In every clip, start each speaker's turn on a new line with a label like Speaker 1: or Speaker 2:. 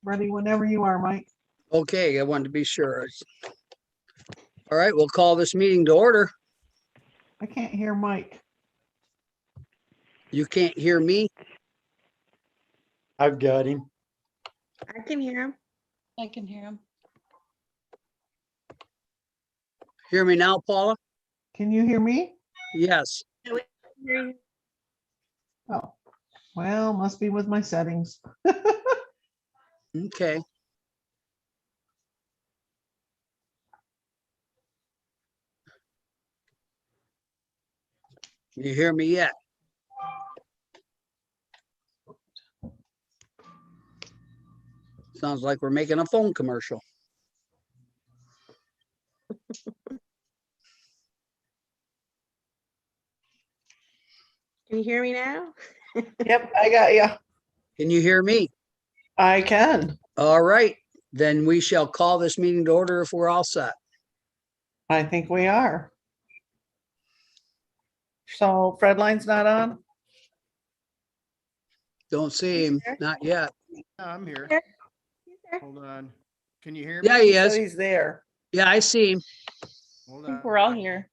Speaker 1: Ready whenever you are, Mike.
Speaker 2: Okay, I wanted to be sure. All right, we'll call this meeting to order.
Speaker 1: I can't hear Mike.
Speaker 2: You can't hear me?
Speaker 3: I've got him.
Speaker 4: I can hear him.
Speaker 5: I can hear him.
Speaker 2: Hear me now, Paula?
Speaker 1: Can you hear me?
Speaker 2: Yes.
Speaker 4: Hear you.
Speaker 1: Oh, well, must be with my settings.
Speaker 2: Okay. You hear me yet? Sounds like we're making a phone commercial.
Speaker 4: Can you hear me now?
Speaker 1: Yep, I got you.
Speaker 2: Can you hear me?
Speaker 1: I can.
Speaker 2: All right, then we shall call this meeting to order if we're all set.
Speaker 1: I think we are. So Fredline's not on?
Speaker 2: Don't see him, not yet.
Speaker 6: I'm here.
Speaker 4: Here. He's there.
Speaker 6: Hold on. Can you hear me?
Speaker 2: Yeah, he
Speaker 1: So
Speaker 2: is.
Speaker 1: he's there.
Speaker 2: Yeah, I see him.
Speaker 6: Hold
Speaker 5: I think
Speaker 6: on.
Speaker 5: we're all here.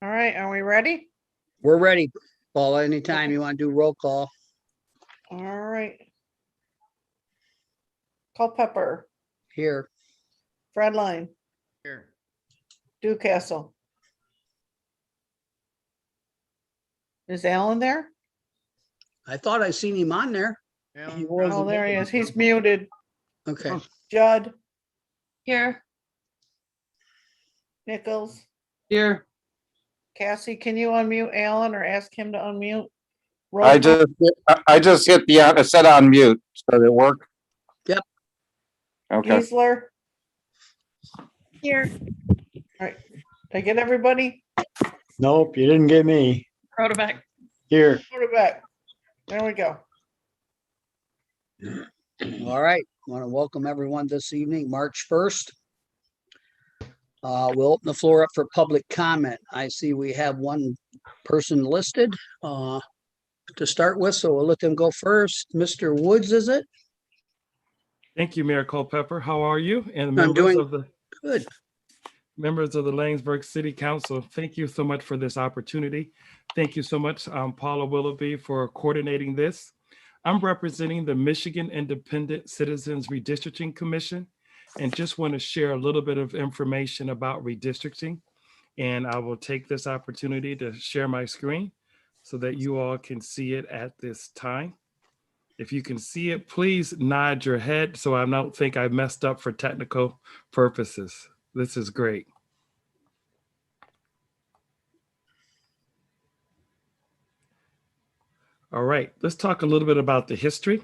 Speaker 1: All right, are we ready?
Speaker 2: We're ready, Paula. Anytime you want to do roll call.
Speaker 1: All right. Culpepper,
Speaker 2: Here.
Speaker 1: Fredline,
Speaker 6: Here.
Speaker 1: Newcastle. Is Alan there?
Speaker 2: I thought I seen him on there.
Speaker 6: Alan,
Speaker 1: Oh, there he is. He's muted.
Speaker 2: Okay.
Speaker 1: Judd,
Speaker 5: Here.
Speaker 1: Nichols,
Speaker 5: Here.
Speaker 1: Cassie, can you unmute Alan or ask him to unmute?
Speaker 7: I just hit the, I said on mute. Does it work?
Speaker 2: Yep.
Speaker 7: Okay.
Speaker 1: Geisler.
Speaker 4: Here.
Speaker 1: All right. Did I get everybody?
Speaker 3: Nope, you didn't get me.
Speaker 5: Rotoback.
Speaker 3: Here.
Speaker 1: Put it back. There we go.
Speaker 2: All right. Want to welcome everyone this evening, March 1st. We'll open the floor up for public comment. I see we have one person listed to start with, so we'll let them go first. Mr. Woods, is it?
Speaker 8: Thank you, Mayor Culpepper. How are you? And
Speaker 2: I'm
Speaker 8: members
Speaker 2: doing
Speaker 8: of the
Speaker 2: good.
Speaker 8: members of the Lanesburg City Council, thank you so much for this opportunity. Thank you so much, Paula Willoughby, for coordinating this. I'm representing the Michigan Independent Citizens Redistricting Commission and just want to share a little bit of information about redistricting. And I will take this opportunity to share my screen so that you all can see it at this time. If you can see it, please nod your head so I don't think I messed up for technical purposes. This is great. All right, let's talk a little bit about the history.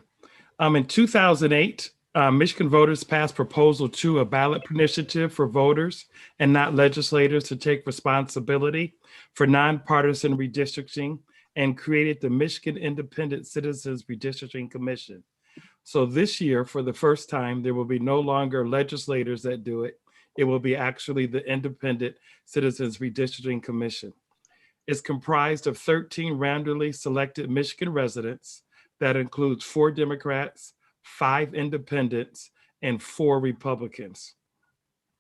Speaker 8: In 2008, Michigan voters passed Proposal 2, a ballot initiative for voters and not legislators to take responsibility for nonpartisan redistricting and created the Michigan Independent Citizens Redistricting Commission. So this year, for the first time, there will be no longer legislators that do it. It will be actually the Independent Citizens Redistricting Commission. It's comprised of 13 randomly selected Michigan residents that includes 4 Democrats, 5 independents, and 4 Republicans.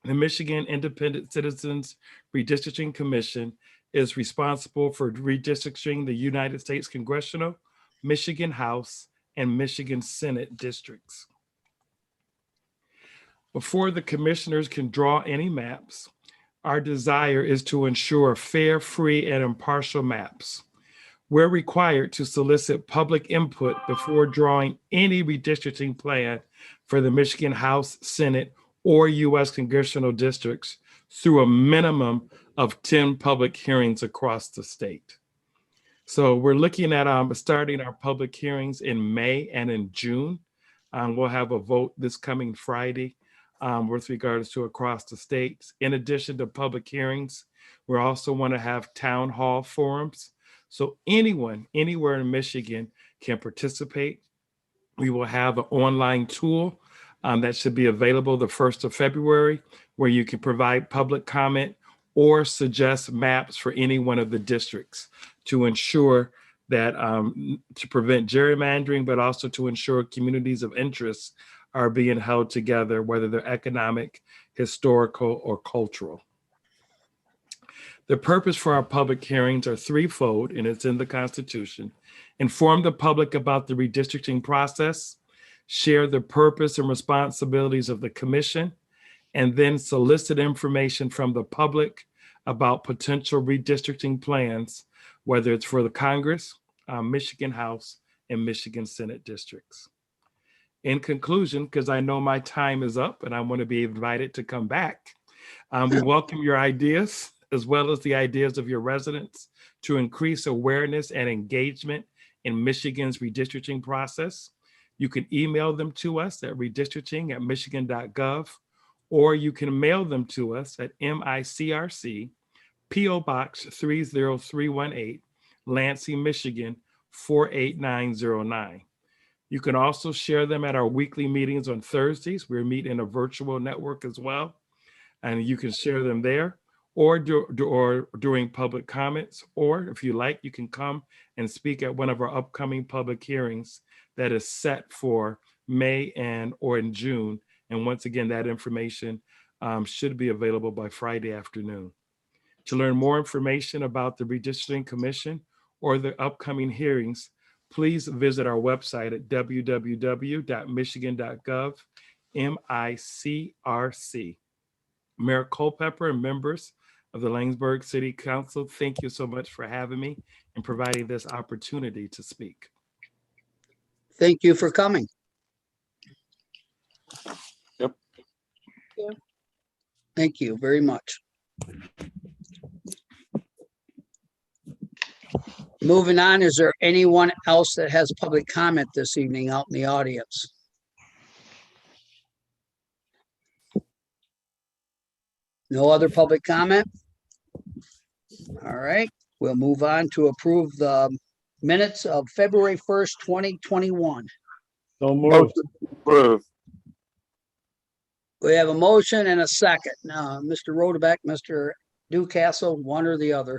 Speaker 8: The Michigan Independent Citizens Redistricting Commission is responsible for redistricting the United States Congressional, Michigan House, and Michigan Senate districts. Before the commissioners can draw any maps, our desire is to ensure fair, free, and impartial maps. We're required to solicit public input before drawing any redistricting plan for the Michigan House, Senate, or U.S. congressional districts through a minimum of 10 public hearings across the state. So we're looking at starting our public hearings in May and in June. We'll have a vote this coming Friday with regards to across the states. In addition to public hearings, we also want to have town hall forums. So anyone, anywhere in Michigan can participate. We will have an online tool that should be available the 1st of February, where you can provide public comment or suggest maps for any one of the districts to ensure that to prevent gerrymandering, but also to ensure communities of interest are being held together, whether they're economic, historical, or cultural. The purpose for our public hearings are threefold, and it's in the Constitution. Inform the public about the redistricting process, share the purpose and responsibilities of the commission, and then solicit information from the public about potential redistricting plans, whether it's for the Congress, Michigan House, and Michigan Senate districts. In conclusion, because I know my time is up and I want to be invited to come back, we welcome your ideas as well as the ideas of your residents to increase awareness and engagement in Michigan's redistricting process. You can email them to us at redistricting@michigan.gov, or you can mail them to us at MICRC, P.O. Box 30318, Lansing, Michigan 48909. You can also share them at our weekly meetings on Thursdays. We meet in a virtual network as well, and you can share them there, or during public comments, or if you like, you can come and speak at one of our upcoming public hearings that is set for May or in June. And once again, that information should be available by Friday afternoon. To learn more information about the Redistricting Commission or the upcoming hearings, please visit our website at www.michigan.gov, MICRC. Mayor Culpepper and members of the Laingsburg City Council, thank you so much for having me and providing this opportunity to speak.
Speaker 2: Thank you for coming.
Speaker 7: Yep.
Speaker 2: Thank you very much. Moving on, is there anyone else that has public comment this evening out in the audience? No other public comment? All right, we'll move on to approve the minutes of February 1st, 2021.
Speaker 3: So
Speaker 7: Motion
Speaker 3: moved.
Speaker 7: approved.
Speaker 2: We have a motion and a second. Mr. Rodebeck, Mr. Newcastle, one or the other.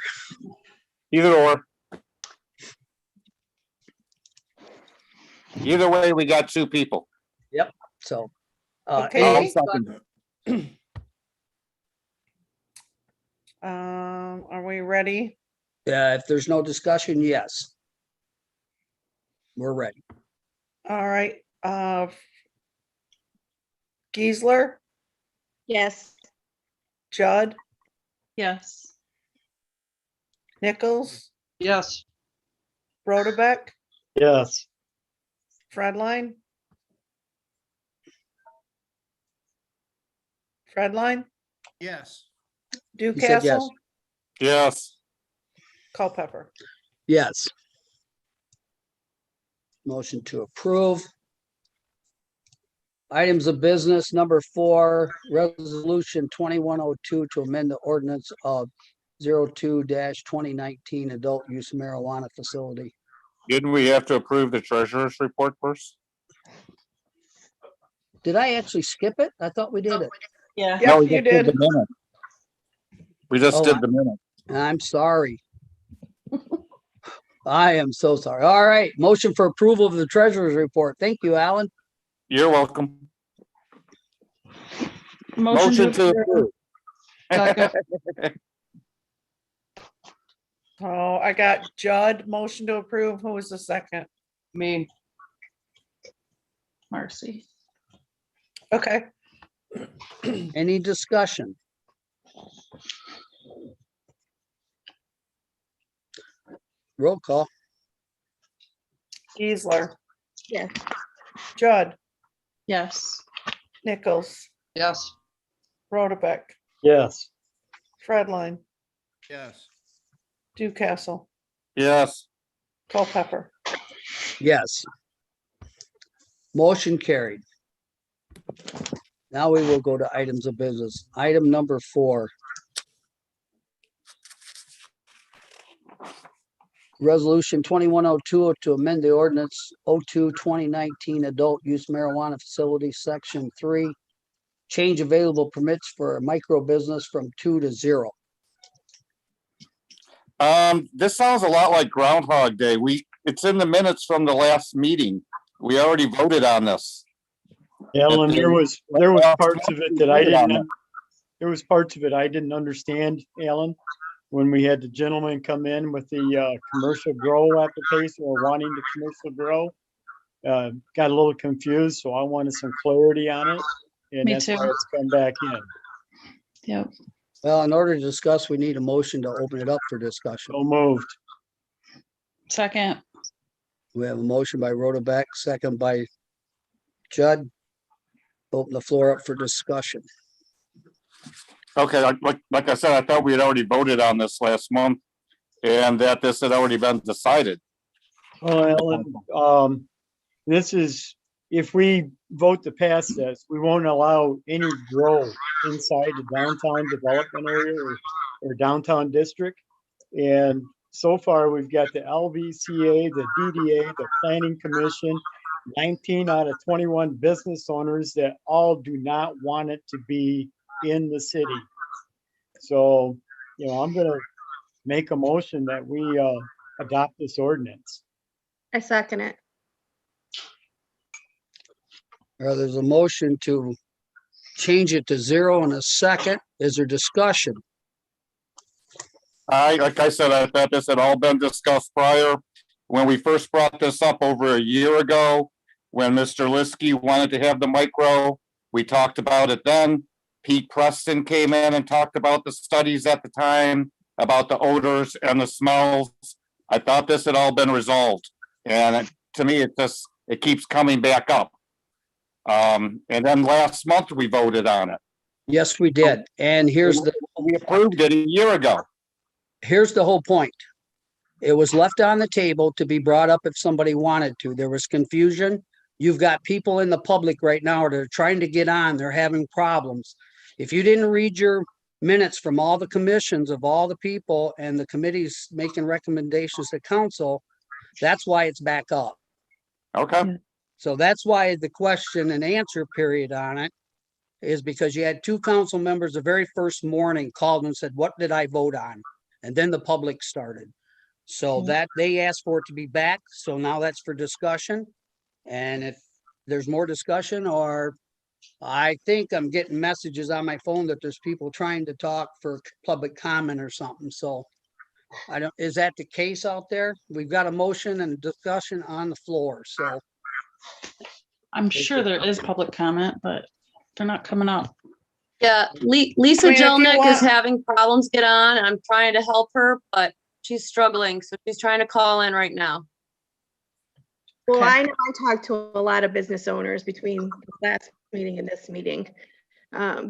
Speaker 7: Either or. Either way, we got two people.
Speaker 2: So.
Speaker 4: Okay.
Speaker 7: I'll
Speaker 2: any-
Speaker 7: second.
Speaker 1: Are we ready?
Speaker 2: If there's no discussion, yes. We're ready.
Speaker 1: All right, Geisler,
Speaker 4: Yes.
Speaker 1: Judd,
Speaker 5: Yes.
Speaker 1: Nichols,
Speaker 5: Yes.
Speaker 1: Rodebeck,
Speaker 3: Yes.
Speaker 1: Fredline. Fredline,
Speaker 6: Yes.
Speaker 2: said yes.
Speaker 1: Newcastle,
Speaker 7: Yes.
Speaker 1: Culpepper.
Speaker 2: Yes. Motion to approve. Items of business, number 4, resolution 2102 to amend the ordinance of 02-2019 adult use marijuana facility.
Speaker 7: Didn't we have to approve the treasurer's report first?
Speaker 2: Did I actually skip it? I thought we did it.
Speaker 5: Yeah.
Speaker 7: No,
Speaker 1: Yep,
Speaker 7: we
Speaker 1: you
Speaker 7: just
Speaker 1: did.
Speaker 7: the minute. We just
Speaker 2: Oh,
Speaker 7: did the minute.
Speaker 2: I'm sorry. I am so sorry. All right, motion for approval of the treasurer's report. Thank you, Alan.
Speaker 7: You're welcome.
Speaker 5: Motion to approve. Second.
Speaker 1: Oh, I got Judd, motion to approve. Who was the second?
Speaker 5: Me. Marcy.
Speaker 1: Okay,
Speaker 2: Any discussion? Roll call.
Speaker 1: Geisler,
Speaker 4: Yes.
Speaker 1: Judd,
Speaker 5: Yes.
Speaker 1: Nichols,
Speaker 5: Yes.
Speaker 1: Rodebeck,
Speaker 3: Yes.
Speaker 1: Fredline,
Speaker 6: Yes.
Speaker 1: Newcastle,
Speaker 7: Yes.
Speaker 1: Culpepper.
Speaker 2: Yes. Motion carried. Now we will go to items of business. Item number 4. Resolution 2102 to amend the ordinance 02-2019 adult use marijuana facility, section 3. Change available permits for a micro business from 2 to 0.
Speaker 7: This sounds a lot like Groundhog Day. It's in the minutes from the last meeting. We already voted on this.
Speaker 3: Alan, there was parts of it that I
Speaker 7: Voted on
Speaker 3: didn't, there was parts of it I didn't understand, Alan. When we had the gentleman come in with the commercial grow application or wanting the commercial grow, got a little confused, so I wanted some clarity on it. And
Speaker 5: Me
Speaker 3: that's
Speaker 5: too.
Speaker 3: why it's come back in.
Speaker 5: Yep.
Speaker 2: Well, in order to discuss, we need a motion to open it up for discussion.
Speaker 3: So moved.
Speaker 5: Second.
Speaker 2: We have a motion by Rhoda Beck, second by Judd. Open the floor up for discussion.
Speaker 7: Okay, like I said, I thought we had already voted on this last month and that this had already been decided.
Speaker 3: Well, Alan, this is, if we vote to pass this, we won't allow any grow inside the downtown development area or downtown district. And so far, we've got the LVCA, the DDA, the Planning Commission, 19 out of 21 business owners that all do not want it to be in the city. So, I'm gonna make a motion that we adopt this ordinance.
Speaker 4: I second it.
Speaker 2: There's a motion to change it to 0 in a second. Is there discussion?
Speaker 7: Like I said, I thought this had all been discussed prior. When we first brought this up over a year ago, when Mr. Liskey wanted to have the micro, we talked about it then. Pete Preston came in and talked about the studies at the time, about the odors and the smells. I thought this had all been resolved. And to me, it keeps coming back up. And then last month we voted on it.
Speaker 2: Yes, we did. And
Speaker 7: We approved it a year ago.
Speaker 2: here's the whole point. It was left on the table to be brought up if somebody wanted to. There was confusion. You've got people in the public right now that are trying to get on. They're having problems. If you didn't read your minutes from all the commissions of all the people and the committees making recommendations to council, that's why it's back up.
Speaker 7: Okay.
Speaker 2: So that's why the question and answer period on it is because you had 2 council members the very first morning called and said, what did I vote on? And then the public started. So that they asked for it to be back. So now that's for discussion. And if there's more discussion, or I think I'm getting messages on my phone that there's people trying to talk for public comment or something. So is that the case out there? We've got a motion and discussion on the floor. So
Speaker 5: I'm sure there is public comment, but they're not coming up.
Speaker 9: Yeah, Lisa
Speaker 1: I mean, if you
Speaker 9: Jelnick is
Speaker 1: want-
Speaker 9: having problems get on. I'm trying to help her, but she's struggling, so she's trying to call in right now.
Speaker 4: Well,
Speaker 5: Okay.
Speaker 4: I know I talked to a lot of business owners between the last meeting and this meeting.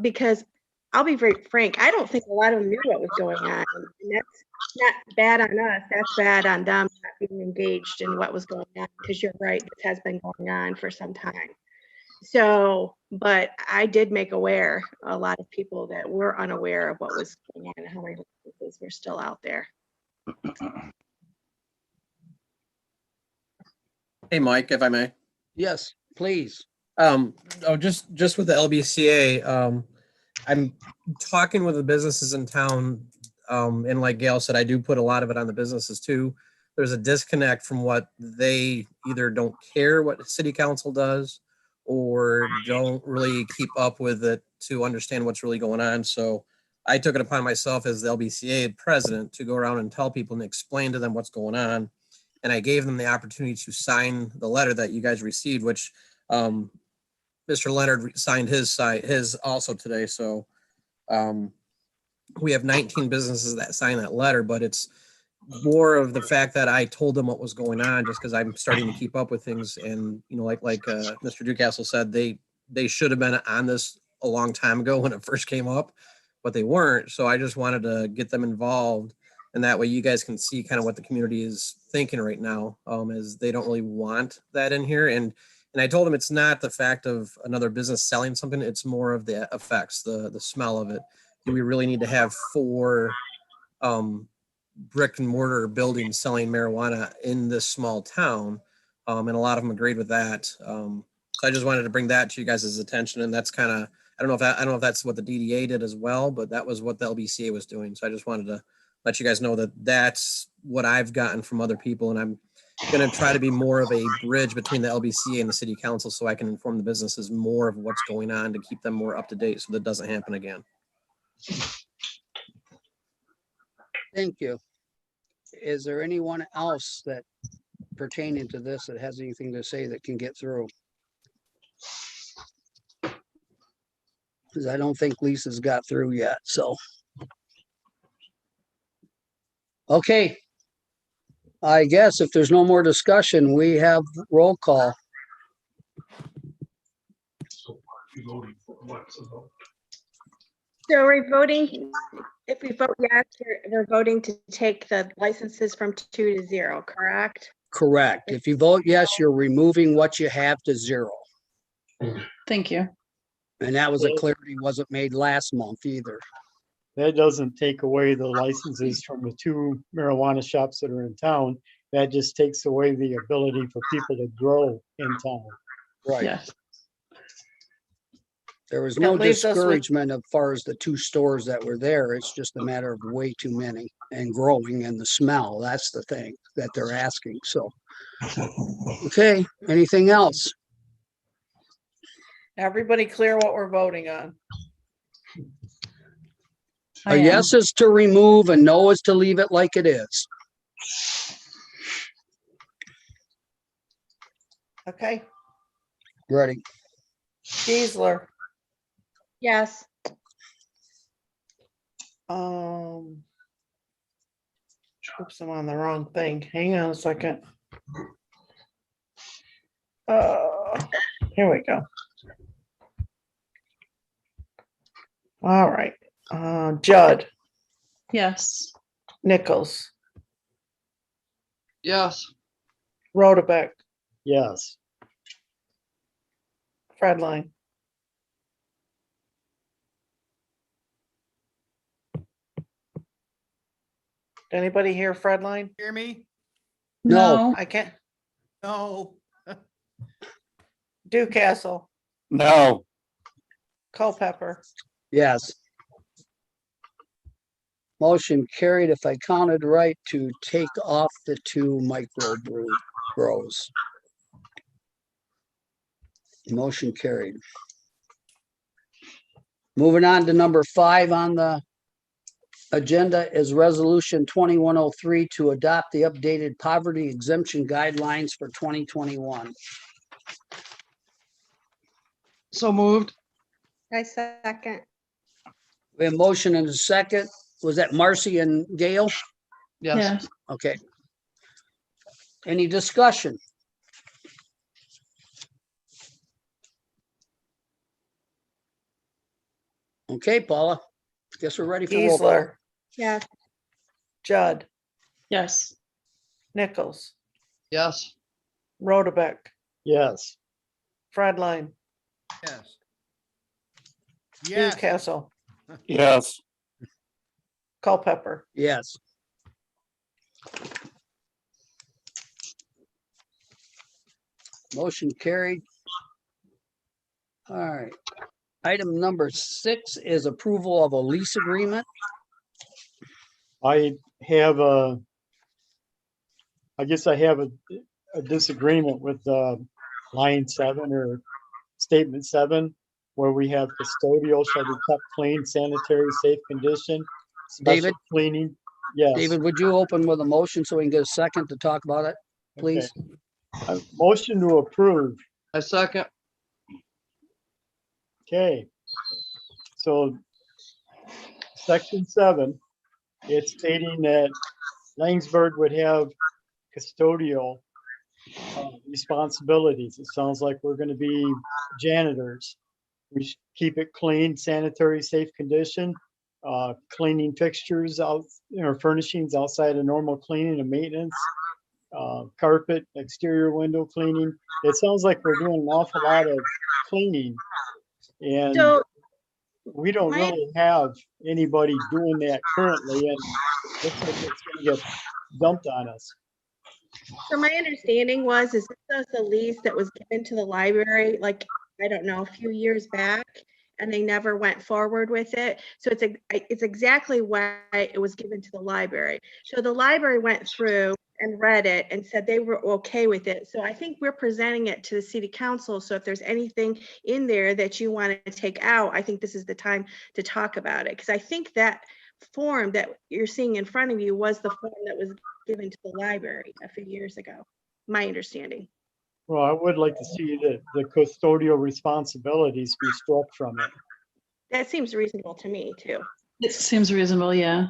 Speaker 4: Because I'll be very frank, I don't think a lot of them knew what was going on. And that's not bad on us, that's bad on them not being engaged in what was going on, because you're right, this has been going on for some time. So, but I did make aware a lot of people that were unaware of what was going on and how many licenses were still out there.
Speaker 10: Hey, Mike, if I may.
Speaker 2: yes, please.
Speaker 10: Just with the LBCA, I'm talking with the businesses in town. And like Gail said, I do put a lot of it on the businesses too. There's a disconnect from what they either don't care what the city council does or don't really keep up with it to understand what's really going on. So I took it upon myself as the LBCA president to go around and tell people and explain to them what's going on. And I gave them the opportunity to sign the letter that you guys received, which Mr. Leonard signed his also today. So we have 19 businesses that signed that letter, but it's more of the fact that I told them what was going on just because I'm starting to keep up with things. And, like Mr. Ducastle said, they should have been on this a long time ago when it first came up, but they weren't. So I just wanted to get them involved. And that way you guys can see kind of what the community is thinking right now, as they don't really want that in here. And And I told him it's not the fact of another business selling something, it's more of the effects, the smell of it. Do we really need to have 4 brick and mortar buildings selling marijuana in this small town? And a lot of them agreed with that. So I just wanted to bring that to you guys' attention, and that's kind of, I don't know if that's what the DDA did as well, but that was what the LBCA was doing. So I just wanted to let you guys know that that's what I've gotten from other people, and I'm going to try to be more of a bridge between the LBCA and the city council so I can inform the businesses more of what's going on to keep them more up to date so that doesn't happen again.
Speaker 2: Thank you. Is there anyone else that pertaining to this that has anything to say that can get through? Because I don't think Lisa's got through yet, so. Okay. I guess if there's no more discussion, we have roll call.
Speaker 4: So we're voting, if we vote yes, we're voting to take the licenses from 2 to 0, correct?
Speaker 2: Correct. If you vote yes, you're removing what you have to 0.
Speaker 5: Thank you.
Speaker 2: And that was a clarity wasn't made last month either.
Speaker 3: That doesn't take away the licenses from the 2 marijuana shops that are in town. That just takes away the ability for people to grow in town.
Speaker 2: Right.
Speaker 5: Yes.
Speaker 2: There was no
Speaker 1: That leaves us with-
Speaker 2: discouragement as far as the 2 stores that were there. It's just a matter of way too many and growing and the smell. That's the thing that they're asking. So, okay, anything else?
Speaker 1: Everybody clear what we're voting on?
Speaker 5: I
Speaker 2: A
Speaker 5: am.
Speaker 2: yes is to remove and no is to leave it like it is.
Speaker 1: Okay,
Speaker 2: Ready?
Speaker 1: Geisler,
Speaker 4: Yes.
Speaker 1: Oops, I'm on the wrong thing. Hang on a second. Here we go. All right, Judd,
Speaker 5: Yes.
Speaker 1: Nichols,
Speaker 6: Yes.
Speaker 1: Rodebeck,
Speaker 3: Yes.
Speaker 1: Fredline. Anybody hear Fredline?
Speaker 6: Hear me?
Speaker 2: No.
Speaker 1: I can't.
Speaker 6: No.
Speaker 1: Ducastle,
Speaker 7: No,
Speaker 1: Culpepper,
Speaker 2: Yes. Motion carried if I counted right to take off the 2 micro grows. Motion carried. Moving on to number 5 on the agenda is resolution 2103 to adopt the updated poverty exemption guidelines for 2021.
Speaker 6: So moved.
Speaker 4: I second.
Speaker 2: We have motion and a second. Was that Marcy and Gail?
Speaker 5: Yes.
Speaker 2: Okay. Any discussion? Okay, Paula, guess we're ready for roll call.
Speaker 1: Geisler,
Speaker 4: Yes.
Speaker 1: Judd,
Speaker 5: Yes.
Speaker 1: Nichols,
Speaker 6: Yes.
Speaker 1: Rodebeck,
Speaker 3: Yes.
Speaker 1: Fredline,
Speaker 6: Yes. Yes.
Speaker 1: Ducastle,
Speaker 7: yes,
Speaker 1: Culpepper.
Speaker 2: Yes. Motion carried. All right. Item number 6 is approval of a lease agreement.
Speaker 3: I guess I have a disagreement with line 7 or statement 7, where we have custodial shall be kept clean, sanitary, safe condition. special
Speaker 2: David?
Speaker 3: Cleaning, yes.
Speaker 2: David, would you open with a motion so we can get a second to talk about it, please?
Speaker 3: Okay. Motion to approve.
Speaker 6: I second.
Speaker 3: Okay. So section 7, it's stating that Langsberg would have custodial responsibilities. It sounds like we're going to be janitors. We should keep it clean, sanitary, safe condition, cleaning fixtures out, or furnishings outside of normal cleaning and maintenance, carpet, exterior window cleaning. It sounds like we're doing an awful lot of cleaning. And
Speaker 4: So
Speaker 3: we don't
Speaker 4: my-
Speaker 3: really have anybody doing that currently, and looks like it's gonna get dumped on us.
Speaker 4: So my understanding was, is this was a lease that was given to the library, like, I don't know, a few years back, and they never went forward with it. So it's exactly why it was given to the library. So the library went through and read it and said they were okay with it. So I think we're presenting it to the city council. So if there's anything in there that you want to take out, I think this is the time to talk about it. Because I think that form that you're seeing in front of you was the form that was given to the library a few years ago, my understanding.
Speaker 3: Well, I would like to see the custodial responsibilities be struck from it.
Speaker 4: That seems reasonable to me too.
Speaker 5: It seems reasonable, yeah.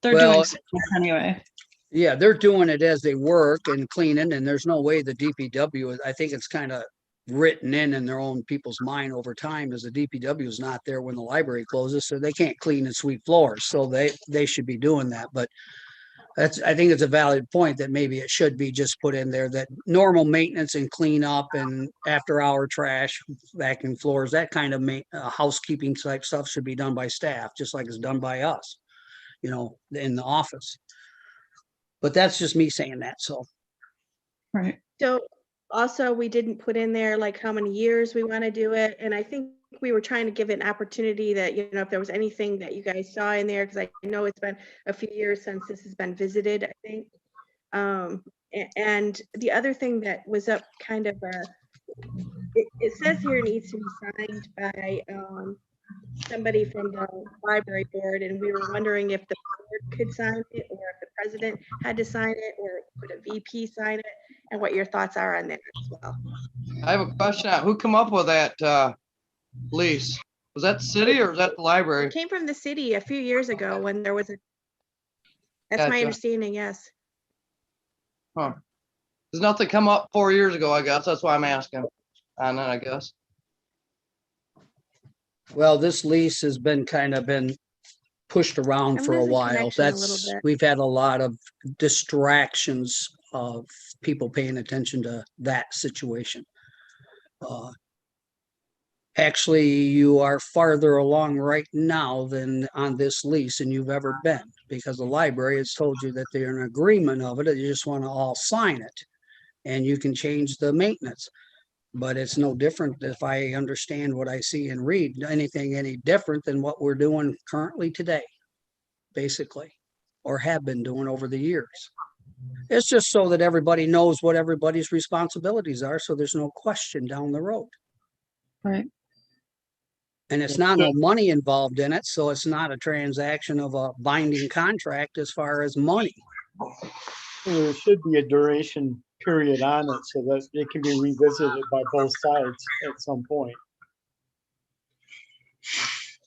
Speaker 5: They're
Speaker 2: Well,
Speaker 5: doing stuff anyway.
Speaker 2: Yeah, they're doing it as they work and cleaning, and there's no way the DPW, I think it's kind of written in their own people's mind over time, as the DPW is not there when the library closes, so they can't clean and sweep floors, so they should be doing that. But I think it's a valid point that maybe it should be just put in there that normal maintenance and cleanup and after hour trash, vacuum floors, that kind of housekeeping type stuff should be done by staff, just like it's done by us, in the office. But that's just me saying that, so.
Speaker 5: Right.
Speaker 4: So also, we didn't put in there like how many years we want to do it. And I think we were trying to give it an opportunity that, if there was anything that you guys saw in there, because I know it's been a few years since this has been visited, I think. And the other thing that was up kind of, it says here it needs to be signed by somebody from the library board, and we were wondering if the board could sign it, or if the president had to sign it, or could a VP sign it, and what your thoughts are on that as well.
Speaker 6: I have a question. Who come up with that lease? Was that the city or was that the library?
Speaker 4: It came from the city a few years ago when there was that's my
Speaker 6: Gotcha.
Speaker 4: understanding, yes.
Speaker 6: Huh. There's nothing come up 4 years ago, I guess. That's why I'm asking on that, I guess.
Speaker 2: Well, this lease has been pushed around
Speaker 4: I'm
Speaker 2: for a
Speaker 4: losing
Speaker 2: while.
Speaker 4: connection a little bit.
Speaker 2: We've had a lot of distractions of people paying attention to that situation. Actually, you are farther along right now than on this lease than you've ever been, because the library has told you that they're in agreement of it. You just want to all sign it, and you can change the maintenance. But it's no different if I understand what I see and read anything any different than what we're doing currently today, basically, or have been doing over the years. It's just so that everybody knows what everybody's responsibilities are, so there's no question down the road.
Speaker 5: Right.
Speaker 2: And it's not no money involved in it, so it's not a transaction of a binding contract as far as money.
Speaker 3: There should be a duration period on it so that it can be revisited by both sides at some point.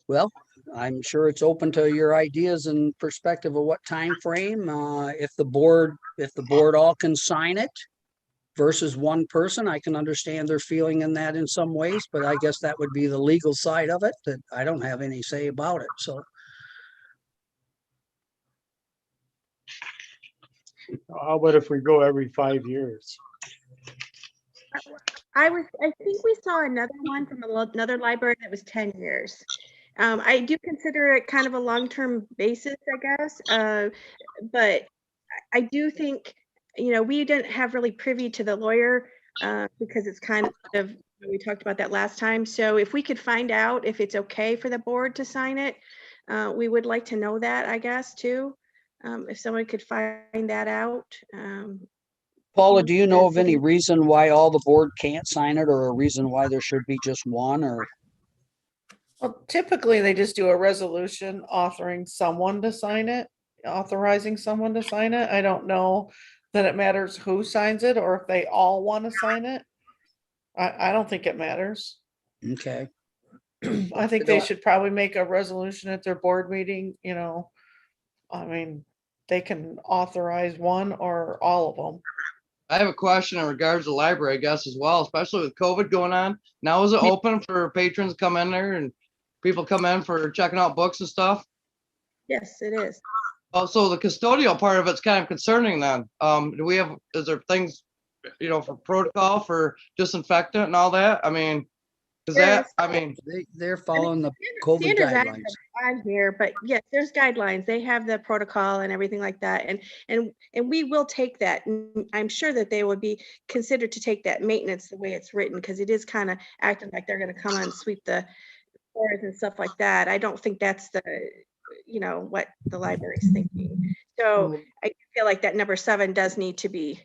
Speaker 2: Well, I'm sure it's open to your ideas and perspective of what time frame. If the board all can sign it versus one person, I can understand their feeling in that in some ways, but I guess that would be the legal side of it that I don't have any say about it. So
Speaker 3: How about if we go every 5 years?
Speaker 4: I think we saw another one from another library that was 10 years. I do consider it kind of a long-term basis, I guess. But I do think, we didn't have really privy to the lawyer because it's kind of, we talked about that last time. So if we could find out if it's okay for the board to sign it, we would like to know that, I guess, too. If someone could find that out.
Speaker 2: Paula, do you know of any reason why all the board can't sign it, or a reason why there should be just one? Or
Speaker 1: Well, typically they just do a resolution authorizing someone to sign it. I don't know that it matters who signs it or if they all want to sign it. I don't think it matters.
Speaker 2: okay,
Speaker 1: I think they should probably make a resolution at their board meeting, I mean, they can authorize one or all of them.
Speaker 6: I have a question in regards to the library, I guess, as well, especially with COVID going on. Now is it open for patrons to come in there and people come in for checking out books and stuff?
Speaker 4: Yes, it is.
Speaker 6: Also, the custodial part of it's kind of concerning then. Is there things, for protocol for disinfectant and all that? I mean, is that,
Speaker 2: They're following the COVID
Speaker 4: Standard
Speaker 2: guidelines.
Speaker 4: guidelines on here, but yes, there's guidelines. They have the protocol and everything like that. And we will take that. And I'm sure that they would be considered to take that maintenance the way it's written, because it is kind of acting like they're going to come and sweep the floors and stuff like that. I don't think that's what the library's thinking. So I feel like that number 7 does need to be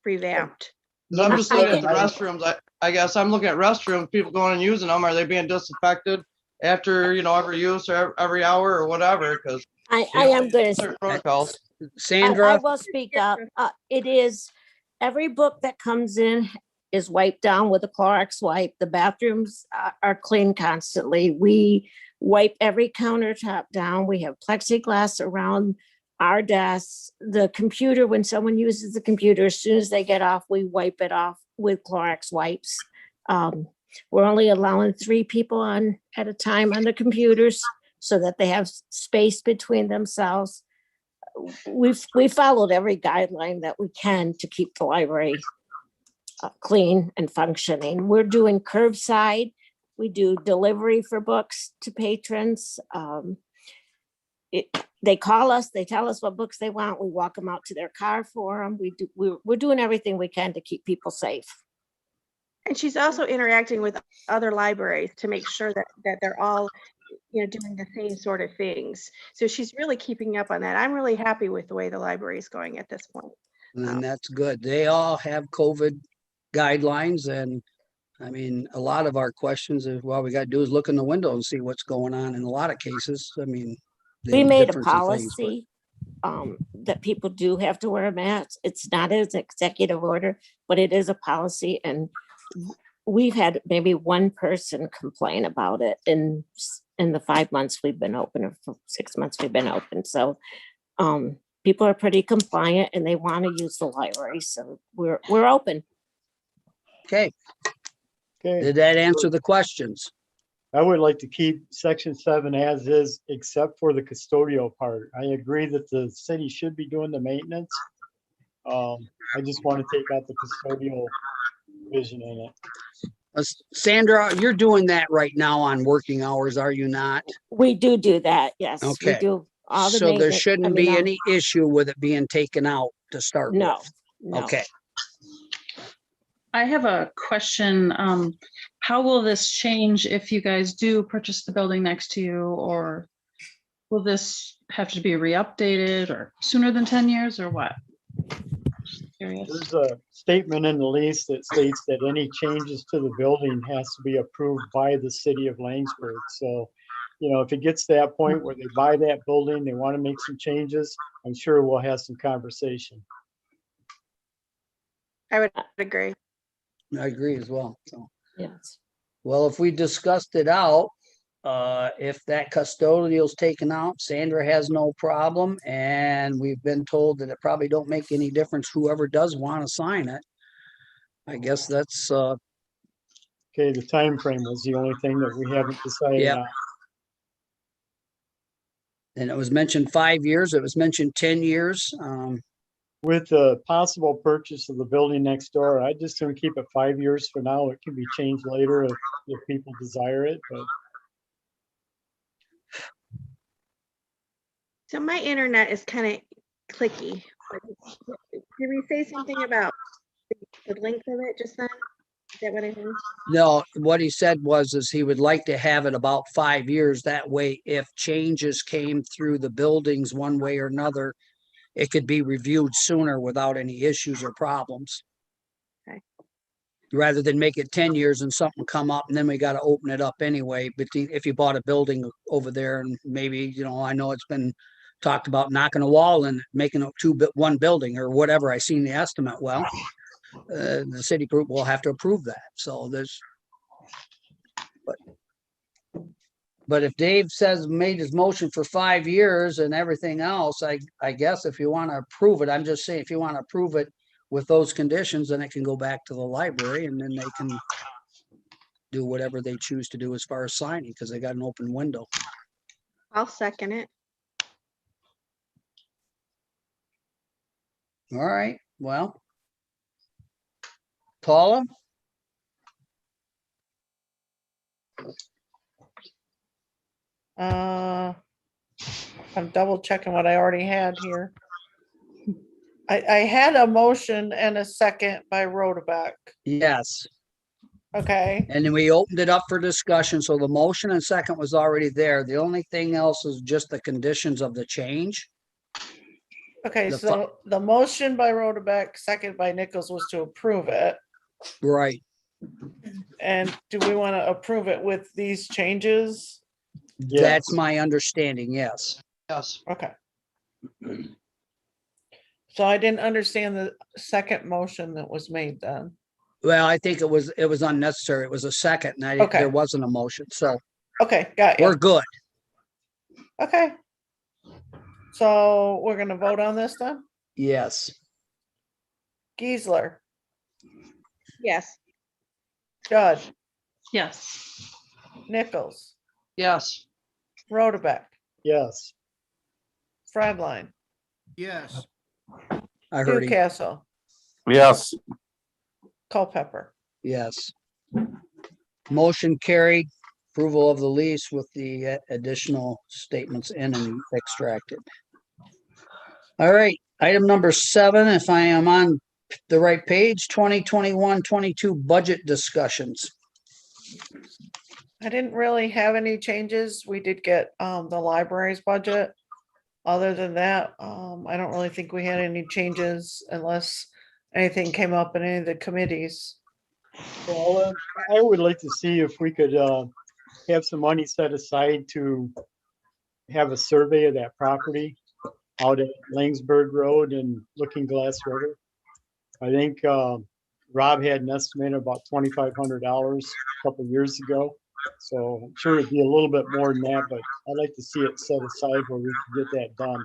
Speaker 4: revamped.
Speaker 6: I'm just looking at the restrooms. I guess I'm looking at restrooms, people going and using them. Are they being disinfected after, every use or every hour or whatever? Because
Speaker 11: I am going
Speaker 6: certain
Speaker 11: to,
Speaker 6: protocols.
Speaker 11: I
Speaker 2: Sandra,
Speaker 11: will speak up. It is, every book that comes in is wiped down with a Clorox wipe. The bathrooms are cleaned constantly. We wipe every countertop down. We have plexiglass around our desks. The computer, when someone uses the computer, as soon as they get off, we wipe it off with Clorox wipes. We're only allowing 3 people on at a time on the computers so that they have space between themselves. We followed every guideline that we can to keep the library clean and functioning. We're doing curbside. We do delivery for books to patrons. They call us, they tell us what books they want. We walk them out to their car for them. We're doing everything we can to keep people safe.
Speaker 4: And she's also interacting with other libraries to make sure that they're all, doing the same sort of things. So she's really keeping up on that. I'm really happy with the way the library is going at this point.
Speaker 2: and that's good. They all have COVID guidelines, and I mean, a lot of our questions is, well, we got to do is look in the window and see what's going on in a lot of cases. I mean,
Speaker 11: We
Speaker 2: there's
Speaker 11: made a
Speaker 2: difference in things, but-
Speaker 11: policy that people do have to wear a mask. It's not an executive order, but it is a policy. And we've had maybe one person complain about it in the 5 months we've been open, or 6 months we've been open. So people are pretty compliant and they want to use the library. So we're open.
Speaker 2: Okay,
Speaker 3: Okay,
Speaker 2: did that answer the questions?
Speaker 3: I would like to keep section 7 as is, except for the custodial part. I agree that the city should be doing the maintenance. I just want to take out the custodial vision in it.
Speaker 2: Sandra, you're doing that right now on working hours, are you not?
Speaker 11: We do that. Yes.
Speaker 2: Okay.
Speaker 11: We do all the
Speaker 2: So there
Speaker 11: maintenance.
Speaker 2: shouldn't be any issue with it being taken out to start
Speaker 11: No,
Speaker 2: with?
Speaker 11: no.
Speaker 2: Okay,
Speaker 5: I have a question. How will this change if you guys do purchase the building next to you, or will this have to be re-updated or sooner than 10 years or what? Just curious.
Speaker 3: There's a statement in the lease that states that any changes to the building has to be approved by the city of Langsburg. So, if it gets to that point where they buy that building, they want to make some changes, I'm sure we'll have some conversation.
Speaker 4: I would agree.
Speaker 2: I agree as well, so.
Speaker 11: Yes.
Speaker 2: Well, if we discussed it out, if that custodial's taken out, Sandra has no problem, and we've been told that it probably don't make any difference whoever does want to sign it. I guess that's,
Speaker 3: Okay, the time frame was the only thing that we haven't decided
Speaker 2: Yep.
Speaker 3: on.
Speaker 2: and it was mentioned 5 years, it was mentioned 10 years.
Speaker 3: With the possible purchase of the building next door, I just don't keep it 5 years for now. It can be changed later if people desire it, but
Speaker 4: So my internet is kind of clicky. Did we say something about the length of it just then? Is that what I heard?
Speaker 2: No, what he said is he would like to have it about 5 years. That way, if changes came through the buildings one way or another, it could be reviewed sooner without any issues or problems.
Speaker 4: Okay.
Speaker 2: Rather than make it 10 years and something come up and then we got to open it up anyway. But if you bought a building over there and maybe, I know it's been talked about knocking a wall and making it one building or whatever. I seen the estimate. Well, the city group will have to approve that. So but if Dave says made his motion for 5 years and everything else, I guess if you want to approve it, I'm just saying, if you want to approve it with those conditions, then it can go back to the library and then they can do whatever they choose to do as far as signing, because they got an open window.
Speaker 4: I'll second it.
Speaker 2: All right, well. Paula?
Speaker 1: I'm double checking what I already had here. I had a motion and a second by Rodebeck.
Speaker 2: Yes.
Speaker 1: Okay,
Speaker 2: And then we opened it up for discussion, so the motion and second was already there. The only thing else is just the conditions of the change.
Speaker 1: okay,
Speaker 2: The
Speaker 1: so the motion by Rodebeck, second by Nichols was to approve it.
Speaker 2: Right,
Speaker 1: And do we want to approve it with these changes?
Speaker 2: that's
Speaker 3: Yes.
Speaker 2: my understanding, yes.
Speaker 6: Yes.
Speaker 1: Okay. So I didn't understand the second motion that was made then.
Speaker 2: Well, I think it was unnecessary. It was a second, and
Speaker 1: Okay.
Speaker 2: there wasn't a motion, so
Speaker 1: Okay, got
Speaker 2: we're
Speaker 1: you.
Speaker 2: good.
Speaker 1: Okay. So we're gonna vote on this then?
Speaker 2: Yes.
Speaker 1: Geisler,
Speaker 4: Yes.
Speaker 1: Judd,
Speaker 5: Yes.
Speaker 1: Nichols,
Speaker 6: Yes.
Speaker 1: Rodebeck,
Speaker 3: Yes.
Speaker 1: Fredline,
Speaker 12: Yes.
Speaker 2: I heard him.
Speaker 1: Newcastle,
Speaker 7: Yes,
Speaker 1: Culpepper.
Speaker 2: Yes. Motion carried. Approval of the lease with the additional statements in and extracted. All right, item number 7, if I am on the right page, 2021-22 budget discussions.
Speaker 1: I didn't really have any changes. We did get the library's budget. Other than that, I don't really think we had any changes unless anything came up in any of the committees.
Speaker 3: Well, I would like to see if we could have some money set aside to have a survey of that property out at Langsberg Road and Looking Glass River. I think Rob had an estimate of about $2,500 a couple years ago. So I'm sure it'd be a little bit more than that, but I'd like to see it set aside where we can get that done.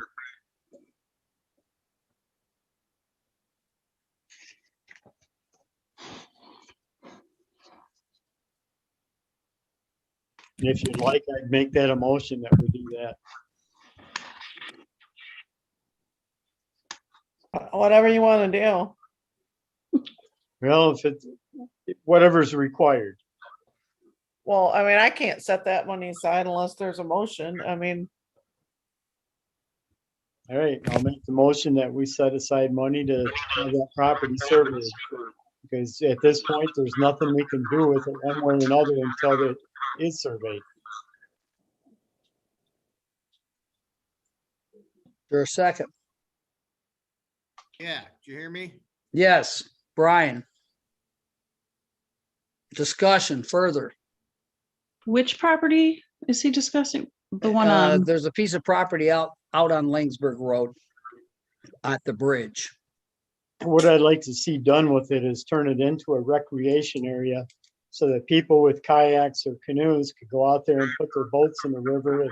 Speaker 3: And if you'd like, I'd make that a motion that we do that.
Speaker 1: Whatever you want to do.
Speaker 3: Well, if it's whatever's required.
Speaker 1: Well, I mean, I can't set that money aside unless there's a motion. I mean,
Speaker 3: All right, I'll make the motion that we set aside money to have that property surveyed. Because at this point, there's nothing we can do with it one way or another until it is surveyed.
Speaker 2: For a second.
Speaker 12: Yeah, did you hear me?
Speaker 2: Yes, Brian. Discussion further.
Speaker 5: Which property is he discussing? The one on,
Speaker 2: There's a piece of property out on Langsberg Road at the bridge.
Speaker 3: What I'd like to see done with it is turn it into a recreation area so that people with kayaks or canoes could go out there and put their boats in the river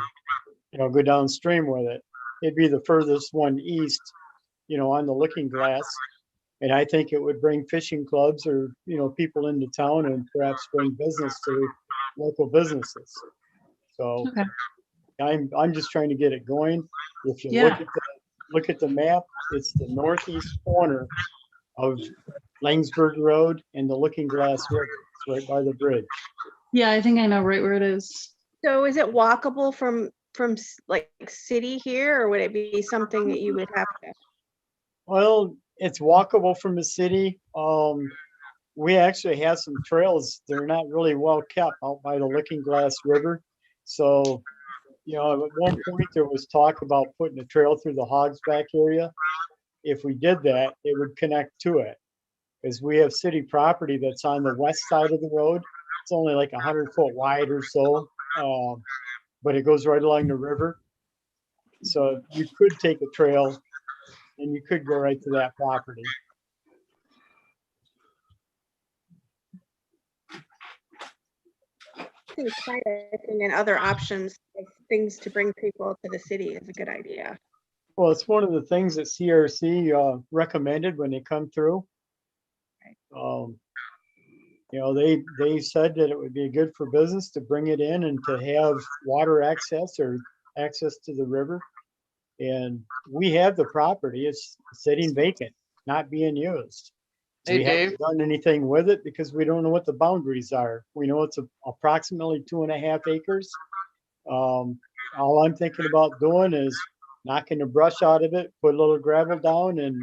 Speaker 3: and, go downstream with it. It'd be the furthest one east, on the Looking Glass. And I think it would bring fishing clubs or, people into town and perhaps bring business to local businesses. So
Speaker 5: Okay.
Speaker 3: I'm just trying to get it going. If you
Speaker 5: Yeah.
Speaker 3: look at the map, it's the northeast corner of Langsberg Road and the Looking Glass River. It's right by the bridge.
Speaker 5: yeah, I think I know right where it is.
Speaker 4: So is it walkable from like city here, or would it be something that you would have to?
Speaker 3: Well, it's walkable from the city. We actually have some trails. They're not really well kept out by the Looking Glass River. So, at one point there was talk about putting a trail through the Hogsback area. If we did that, it would connect to it. Because we have city property that's on the west side of the road. It's only like 100 foot wide or so. But it goes right along the river. So you could take a trail and you could go right to that property.
Speaker 4: I think kayaking and other options of things to bring people to the city is a good idea.
Speaker 3: Well, it's one of the things that CRC recommended when they come through. They said that it would be good for business to bring it in and to have water access or access to the river. And we have the property. It's sitting vacant. not being used.
Speaker 6: Hey,
Speaker 3: We haven't done anything with it because we don't know what the boundaries are. We know it's approximately 2.5 acres. All I'm thinking about doing is knocking the brush out of it, put a little gravel down and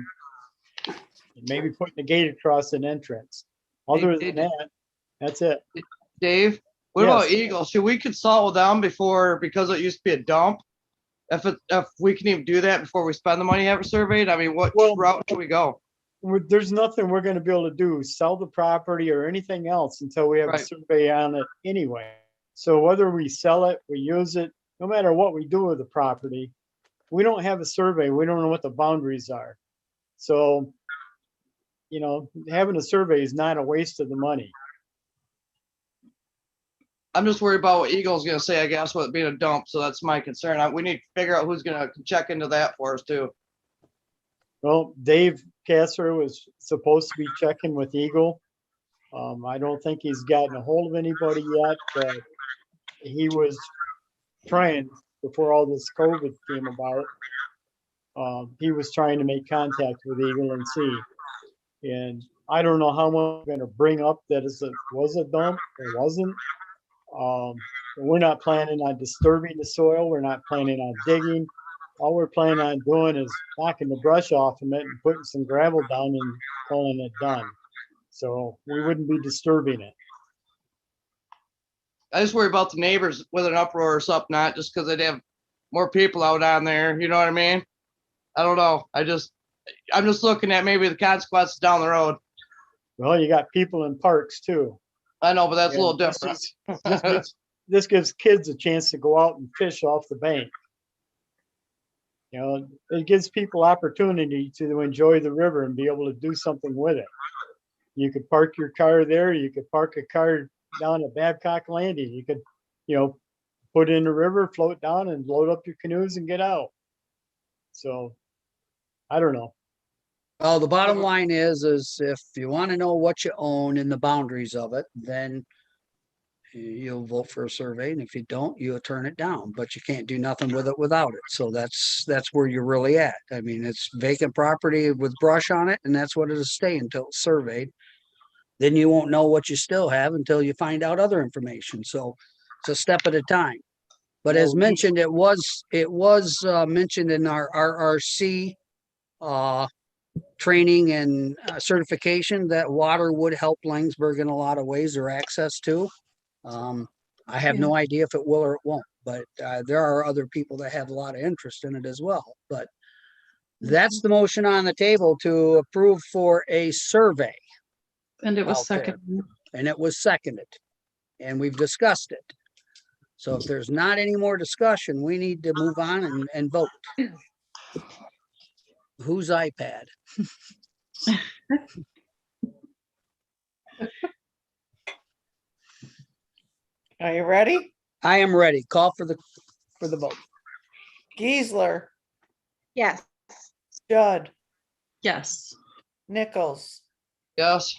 Speaker 3: maybe putting a gate across an entrance. Other
Speaker 6: Hey,
Speaker 3: than that, that's it.
Speaker 6: Dave, what about
Speaker 3: Yes.
Speaker 6: Eagle? Should we consult with them before, because it used to be a dump? If we can even do that before we spend the money, have it surveyed? I mean, what
Speaker 3: Well-
Speaker 6: route should we go?
Speaker 3: There's nothing we're gonna be able to do, sell the property or anything else until we have a
Speaker 6: Right.
Speaker 3: survey on it anyway. So whether we sell it, we use it, no matter what we do with the property, we don't have a survey. We don't know what the boundaries are. So, having a survey is not a waste of the money.
Speaker 6: I'm just worried about what Eagle's gonna say, I guess, with it being a dump, so that's my concern. We need to figure out who's gonna check into that for us too.
Speaker 3: Well, Dave Kasser was supposed to be checking with Eagle. I don't think he's gotten a hold of anybody yet, but he was trying before all this COVID came about. He was trying to make contact with Eagle and see. And I don't know how much I'm gonna bring up that was a dump or wasn't. We're not planning on disturbing the soil. We're not planning on digging. All we're planning on doing is knocking the brush off of it and putting some gravel down and calling it done. So we wouldn't be disturbing it.
Speaker 6: I just worry about the neighbors with an uproar or something, not just because they'd have more people out on there, you know what I mean? I don't know. I'm just looking at maybe the consequences down the road.
Speaker 3: Well, you got people in parks too.
Speaker 6: I know, but that's a little
Speaker 3: And this
Speaker 6: different.
Speaker 3: This gives kids a chance to go out and fish off the bank. It gives people opportunity to enjoy the river and be able to do something with it. You could park your car there. You could park a car down at Babcock Landing. You could, put it in the river, float down and load up your canoes and get out. So I don't know.
Speaker 2: Well, the bottom line is if you want to know what you own and the boundaries of it, then you'll vote for a survey. And if you don't, you'll turn it down, but you can't do nothing with it without it. So that's where you're really at. I mean, it's vacant property with brush on it, and that's what it'll stay until it's surveyed. Then you won't know what you still have until you find out other information. So it's a step at a time. But as mentioned, it was mentioned in our RRC training and certification that water would help Langsberg in a lot of ways, or access to. I have no idea if it will or it won't, but there are other people that have a lot of interest in it as well. But that's the motion on the table to approve for a survey.
Speaker 5: And it was
Speaker 2: out there.
Speaker 5: second.
Speaker 2: And it was seconded, and we've discussed it. So if there's not any more discussion, we need to move on and vote. Whose iPad?
Speaker 1: Are you ready?
Speaker 2: I am ready. Call for the vote.
Speaker 1: Geisler,
Speaker 4: Yes.
Speaker 1: Judd,
Speaker 5: Yes.
Speaker 1: Nichols,
Speaker 6: Yes,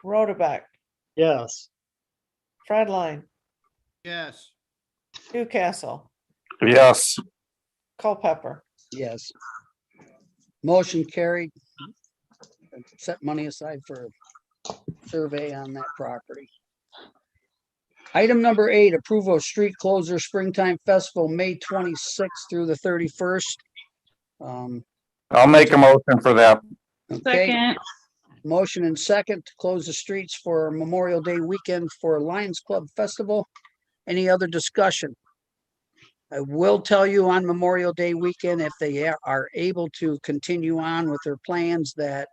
Speaker 1: Rotabeck,
Speaker 3: Yes.
Speaker 1: Fredline,
Speaker 12: Yes.
Speaker 1: Newcastle,
Speaker 7: Yes,
Speaker 1: Culpepper.
Speaker 2: Yes. Motion carried. Set money aside for a survey on that property. Item number 8, approval of street closure springtime festival, May 26th through the 31st.
Speaker 7: I'll make a motion for that.
Speaker 2: Okay,
Speaker 5: Second.
Speaker 2: motion and second to close the streets for Memorial Day weekend for Lions Club Festival. Any other discussion? I will tell you on Memorial Day weekend, if they are able to continue on with their plans, that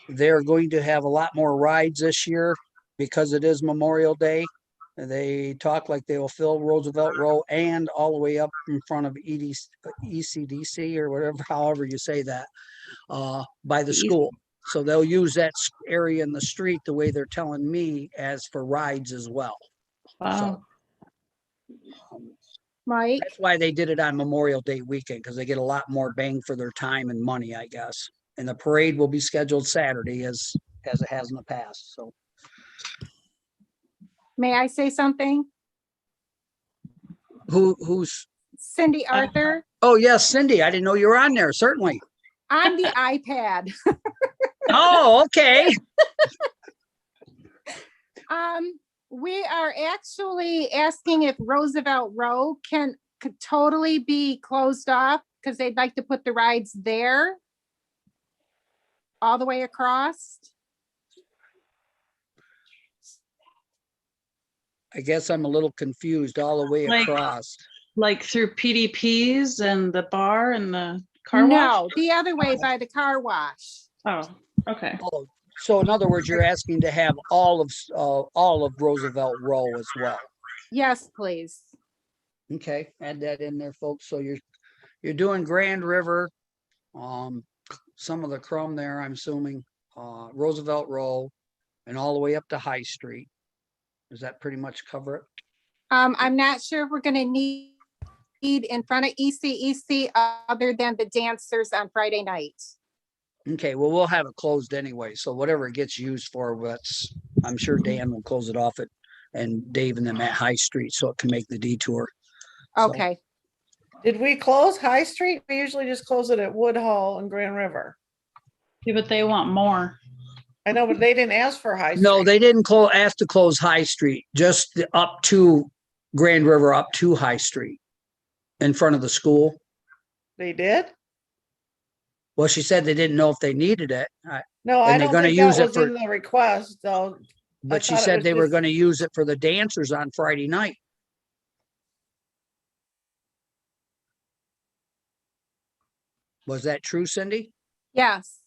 Speaker 2: they're going to have a lot more rides this year because it is Memorial Day. They talk like they will fill Roosevelt Row and all the way up in front of ECDC or whatever, however you say that, by the school. So they'll use that area in the street the way they're telling me as for rides as well.
Speaker 5: Wow.
Speaker 11: Mike,
Speaker 2: That's why they did it on Memorial Day weekend, because they get a lot more bang for their time and money, I guess. And the parade will be scheduled Saturday as it has in the past, so.
Speaker 13: May I say something?
Speaker 2: Who's,
Speaker 13: Cindy Arthur,
Speaker 2: oh yes, Cindy, I didn't know you were on there, certainly.
Speaker 13: I'm the iPad.
Speaker 2: Oh, okay.
Speaker 13: We are actually asking if Roosevelt Row could totally be closed off because they'd like to put the rides there all the way across.
Speaker 2: I guess I'm a little confused all the way
Speaker 5: Like-
Speaker 2: across.
Speaker 5: Like through PDPs and the bar and the car wash?
Speaker 13: No, the other way by the car wash.
Speaker 5: Oh, okay.
Speaker 2: Oh, so in other words, you're asking to have all of Roosevelt Row as well.
Speaker 13: Yes, please.
Speaker 2: Okay, add that in there, folks. So you're doing Grand River, some of the Crum there, I'm assuming, Roosevelt Row, and all the way up to High Street. Does that pretty much cover it?
Speaker 13: I'm not sure if we're gonna need in front of ECEC other than the dancers on Friday night.
Speaker 2: Okay, well, we'll have it closed anyway, so whatever it gets used for, I'm sure Dan will close it off and Dave and them at High Street so it can make the detour. So-
Speaker 13: Okay,
Speaker 1: Did we close High Street? We usually just close it at Woodhull and Grand River.
Speaker 5: Yeah, but they want more.
Speaker 1: I know, but they didn't ask for High Street.
Speaker 2: No, they didn't ask to close High Street, just up to Grand River, up to High Street in front of the school.
Speaker 1: They did?
Speaker 2: Well, she said they didn't know if they needed it,
Speaker 1: No, I
Speaker 2: And they're
Speaker 1: don't
Speaker 2: gonna
Speaker 1: think
Speaker 2: use
Speaker 1: that
Speaker 2: it
Speaker 1: was
Speaker 2: for-
Speaker 1: in the request, though.
Speaker 2: but she
Speaker 1: thought it
Speaker 2: said
Speaker 1: was
Speaker 2: they were
Speaker 1: just-
Speaker 2: going to use it for the dancers on Friday night. Was that true, Cindy?
Speaker 13: yes.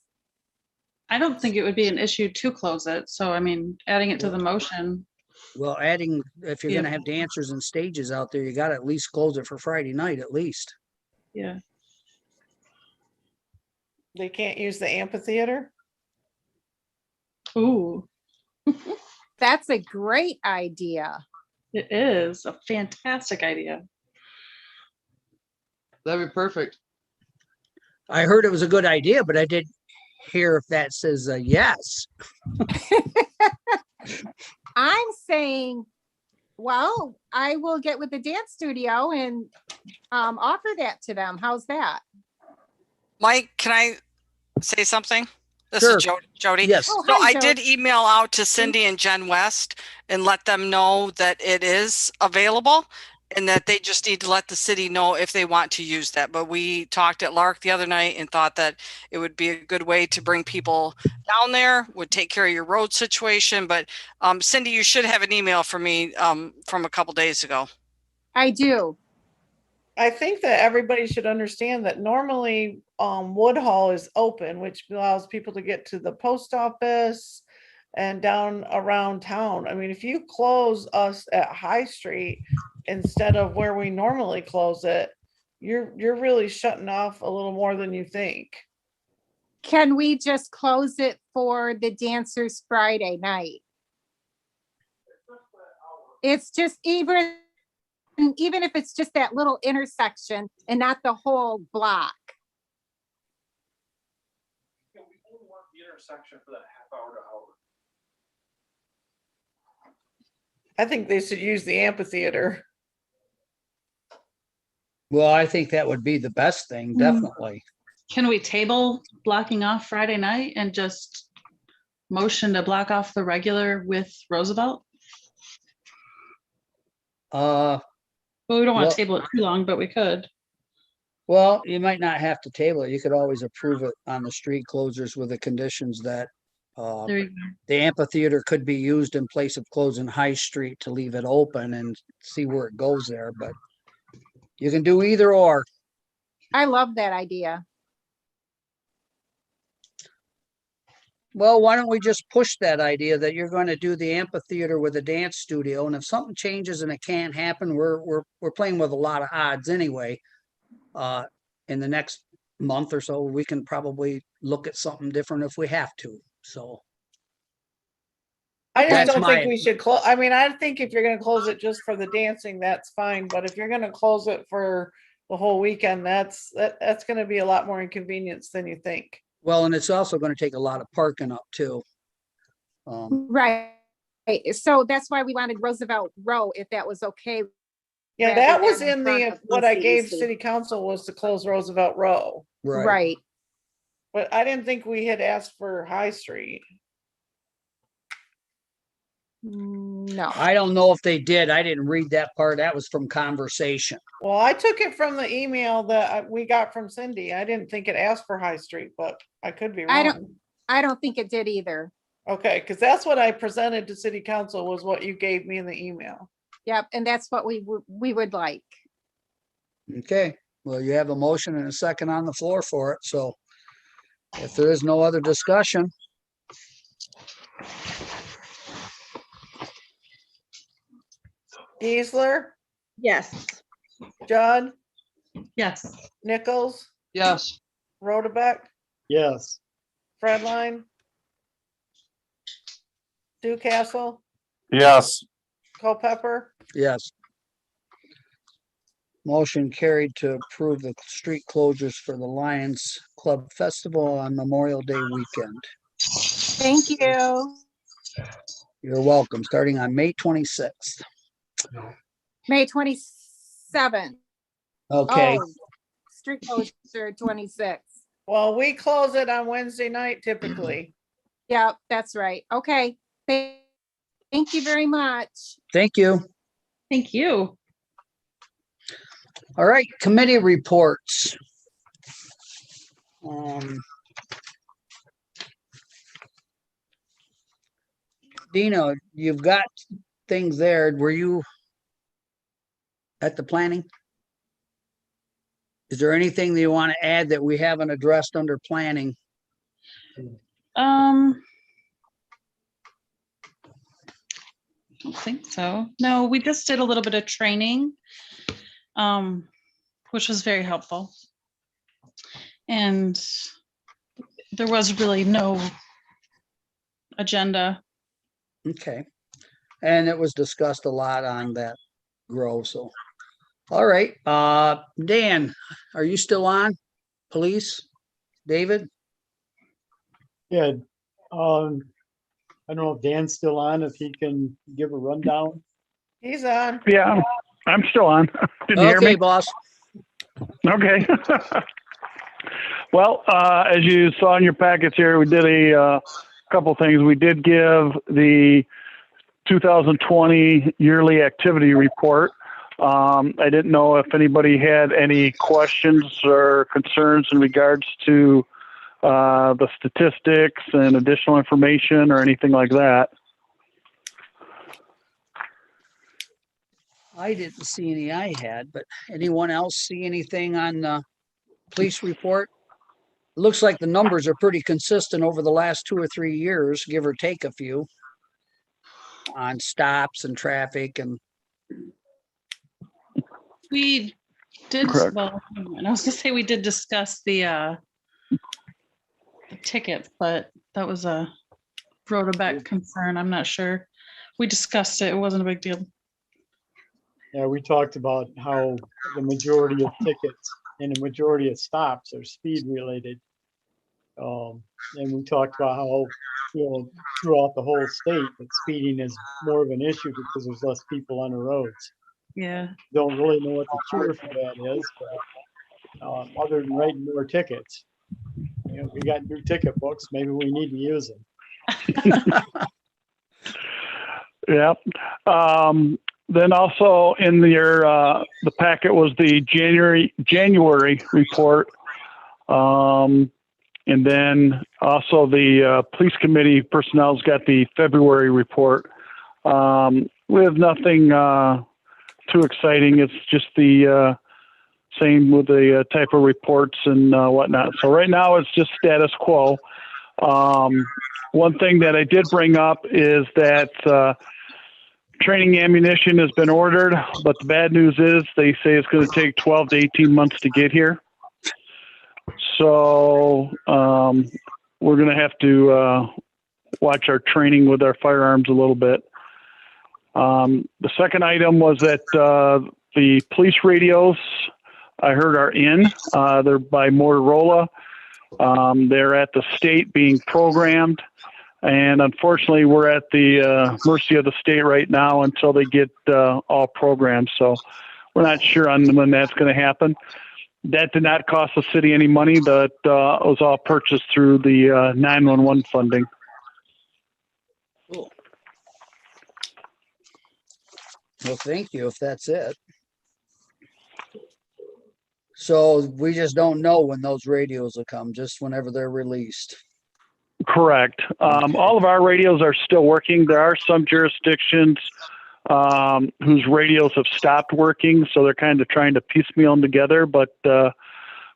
Speaker 5: I don't think it would be an issue to close it. So I mean, adding it to the motion.
Speaker 2: Well, if you're
Speaker 5: Yeah.
Speaker 2: going to have dancers and stages out there, you got to at least close it for Friday night, at least.
Speaker 5: Yeah.
Speaker 1: They can't use the amphitheater?
Speaker 5: Ooh,
Speaker 13: That's a great idea.
Speaker 5: it is a fantastic idea.
Speaker 6: That'd be perfect.
Speaker 2: I heard it was a good idea, but I didn't hear if that says yes.
Speaker 13: I'm saying, well, I will get with the dance studio and offer that to them. How's that?
Speaker 14: Mike, can I say something? This
Speaker 2: Sure.
Speaker 14: is Jody.
Speaker 2: Yes.
Speaker 13: Oh,
Speaker 14: So
Speaker 13: hi,
Speaker 14: I did
Speaker 13: Jody.
Speaker 14: email out to Cindy and Jen West and let them know that it is available and that they just need to let the city know if they want to use that. But we talked at Lark the other night and thought that it would be a good way to bring people down there, would take care of your road situation. But Cindy, you should have an email from me from a couple days ago.
Speaker 13: I do.
Speaker 1: I think that everybody should understand that normally Woodhull is open, which allows people to get to the post office and down around town. I mean, if you close us at High Street instead of where we normally close it, you're really shutting off a little more than you think.
Speaker 13: Can we just close it for the dancers Friday night? It's just even if it's just that little intersection and not the whole block.
Speaker 1: I think they should use the amphitheater.
Speaker 2: Well, I think that would be the best thing, definitely.
Speaker 5: Can we table blocking off Friday night and just motion to block off the regular with Roosevelt?
Speaker 2: Uh,
Speaker 5: Well, we don't want
Speaker 2: Well-
Speaker 5: to table it too long, but we could.
Speaker 2: well, you might not have to table it. You could always approve it on the street closures with the conditions that
Speaker 5: There you go.
Speaker 2: the amphitheater could be used in place of closing High Street to leave it open and see where it goes there, but you can do either or.
Speaker 13: I love that idea.
Speaker 2: Well, why don't we just push that idea that you're going to do the amphitheater with a dance studio, and if something changes and it can't happen, we're playing with a lot of odds anyway. In the next month or so, we can probably look at something different if we have to, so.
Speaker 1: I just
Speaker 2: That's
Speaker 1: don't think
Speaker 2: my-
Speaker 1: we should close. I mean, I think if you're gonna close it just for the dancing, that's fine, but if you're gonna close it for the whole weekend, that's gonna be a lot more inconvenience than you think.
Speaker 2: Well, and it's also going to take a lot of parking up too.
Speaker 13: Right. So that's why we wanted Roosevelt Row, if that was okay.
Speaker 1: Yeah,
Speaker 13: rather
Speaker 1: that was
Speaker 13: than
Speaker 1: in
Speaker 13: front
Speaker 1: the,
Speaker 13: of
Speaker 1: what I gave
Speaker 13: ECEC.
Speaker 1: city council was to close Roosevelt Row.
Speaker 2: Right.
Speaker 13: Right.
Speaker 1: But I didn't think we had asked for High Street.
Speaker 13: No.
Speaker 2: I don't know if they did. I didn't read that part. That was from conversation.
Speaker 1: Well, I took it from the email that we got from Cindy. I didn't think it asked for High Street, but I could be
Speaker 13: I
Speaker 1: wrong.
Speaker 13: I don't think it did either.
Speaker 1: Okay, because that's what I presented to city council was what you gave me in the email.
Speaker 13: Yep, and that's what we would like.
Speaker 2: Okay, well, you have a motion and a second on the floor for it, so if there is no other discussion.
Speaker 1: Geisler,
Speaker 4: Yes.
Speaker 1: Judd,
Speaker 5: Yes.
Speaker 1: Nichols,
Speaker 6: Yes.
Speaker 1: Rodebeck,
Speaker 3: Yes,
Speaker 1: Fredline, Ducastle,
Speaker 7: Yes,
Speaker 1: Culpepper.
Speaker 2: Yes. Motion carried to approve the street closures for the Lions Club Festival on Memorial Day weekend.
Speaker 13: Thank you.
Speaker 2: You're welcome, starting on May 26th.
Speaker 13: May 27th.
Speaker 2: Okay,
Speaker 13: Oh, street closure 26.
Speaker 1: Well, we close it on Wednesday night typically.
Speaker 13: Yeah, that's right. Okay. Thank you very much.
Speaker 2: thank you.
Speaker 5: Thank you.
Speaker 2: All right, committee reports. Dino, you've got things there. Were you at the planning? Is there anything that you want to add that we haven't addressed under planning?
Speaker 5: I don't think so. No, we just did a little bit of training, which was very helpful. And there was really no agenda.
Speaker 2: Okay. And it was discussed a lot on that grow, so. All right, Dan, are you still on? Police? David?
Speaker 3: yeah. I don't know if Dan's still on, if he can give a rundown.
Speaker 1: He's on.
Speaker 15: Yeah, I'm still on. Did you hear
Speaker 2: Okay,
Speaker 15: me?
Speaker 2: boss.
Speaker 15: Okay. Well, as you saw in your packets here, we did a couple things. We did give the 2020 yearly activity report. I didn't know if anybody had any questions or concerns in regards to the statistics and additional information or anything like that.
Speaker 2: I didn't see any I had, but anyone else see anything on the police report? Looks like the numbers are pretty consistent over the last 2 or 3 years, give or take a few, on stops and traffic and.
Speaker 5: We did,
Speaker 15: Correct.
Speaker 5: well, and I was gonna say we did discuss the ticket, but that was a Rodebeck concern. I'm not sure. We discussed it. It wasn't a big deal.
Speaker 3: Yeah, we talked about how the majority of tickets and the majority of stops are speed related. And we talked about how, throughout the whole state, that speeding is more of an issue because there's less people on the roads.
Speaker 5: Yeah.
Speaker 3: Don't really know what the cure for that is, but other than writing more tickets, we got new ticket books, maybe we need to use them.
Speaker 15: Yeah. Then also in the packet was the January report. And then also the police committee personnel's got the February report. We have nothing too exciting. It's just the same with the type of reports and whatnot. So right now it's just status quo. One thing that I did bring up is that training ammunition has been ordered, but the bad news is they say it's going to take 12 to 18 months to get here. So we're going to have to watch our training with our firearms a little bit. The second item was that the police radios, I heard, are in. They're by Motorola. They're at the state being programmed. And unfortunately, we're at the mercy of the state right now until they get all programmed. So we're not sure on when that's going to happen. That did not cost the city any money. That was all purchased through the 911 funding.
Speaker 2: Cool. Well, thank you, if that's it. So we just don't know when those radios will come, just whenever they're released.
Speaker 15: Correct. All of our radios are still working. There are some jurisdictions whose radios have stopped working, so they're kind of trying to piecemeal them together, but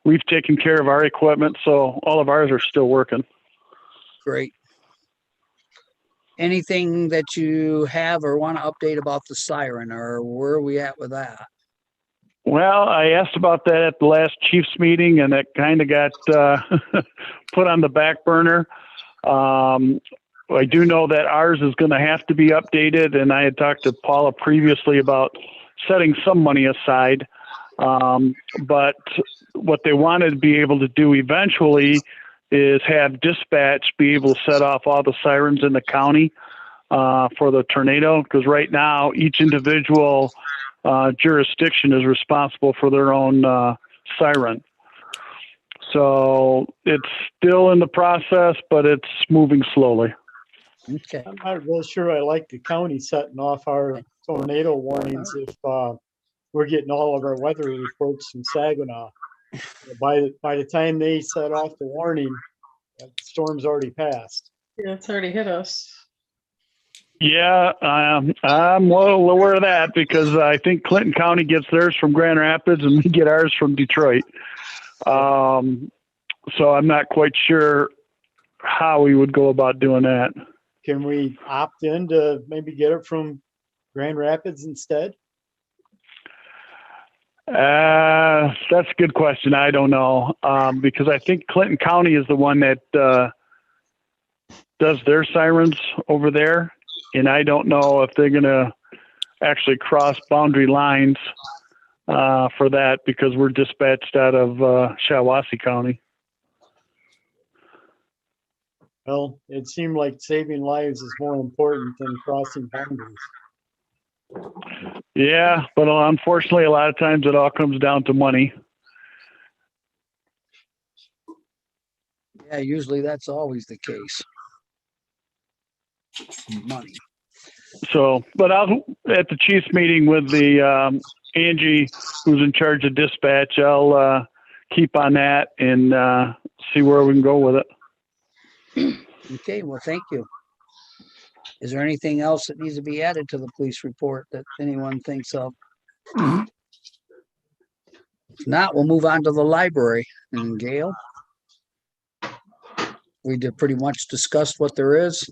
Speaker 15: we've taken care of our equipment, so all of ours are still working.
Speaker 2: Great. Anything that you have or want to update about the siren, or where are we at with that?
Speaker 15: Well, I asked about that at the last Chiefs meeting, and it kind of got put on the back burner. I do know that ours is going to have to be updated, and I had talked to Paula previously about setting some money aside. But what they wanted to be able to do eventually is have dispatch be able to set off all the sirens in the county for the tornado, because right now each individual jurisdiction is responsible for their own siren. So it's still in the process, but it's moving slowly.
Speaker 2: Okay.
Speaker 3: I'm not real sure I like the county setting off our tornado warnings if we're getting all of our weather reports from Saginaw. By the time they set off the warning, the storm's already passed.
Speaker 5: Yeah, it's already hit us.
Speaker 15: Yeah, I'm well aware of that because I think Clinton County gets theirs from Grand Rapids and we get ours from Detroit. So I'm not quite sure how we would go about doing that.
Speaker 3: Can we opt in to maybe get it from Grand Rapids instead?
Speaker 15: That's a good question. I don't know because I think Clinton County is the one that does their sirens over there. And I don't know if they're going to actually cross boundary lines for that because we're dispatched out of Shiawassee County.
Speaker 3: Well, it seemed like saving lives is more important than crossing boundaries.
Speaker 15: Yeah, but unfortunately, a lot of times it all comes down to money.
Speaker 2: Yeah, usually that's always the case. Money.
Speaker 15: So, but I'll at the Chiefs meeting with the Angie, who's in charge of dispatch. I'll keep on that and see where we can go with it.
Speaker 2: Okay, well, thank you. Is there anything else that needs to be added to the police report that anyone thinks of? If not, we'll move on to the library. And Gail, we did pretty much discuss what there is.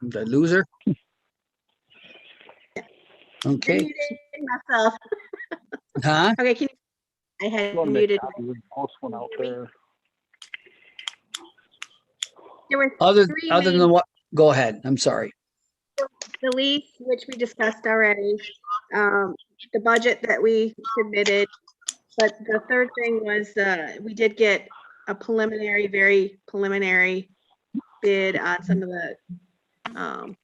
Speaker 2: Did I lose her? Okay.
Speaker 4: Myself.
Speaker 2: Huh?
Speaker 4: Okay, I had muted.
Speaker 15: Post one out there.
Speaker 4: There were
Speaker 2: Other
Speaker 4: three
Speaker 2: than
Speaker 4: main-
Speaker 2: what? Go ahead. I'm sorry.
Speaker 4: the lease, which we discussed already, the budget that we submitted. But the third thing was we did get a very preliminary bid on some of the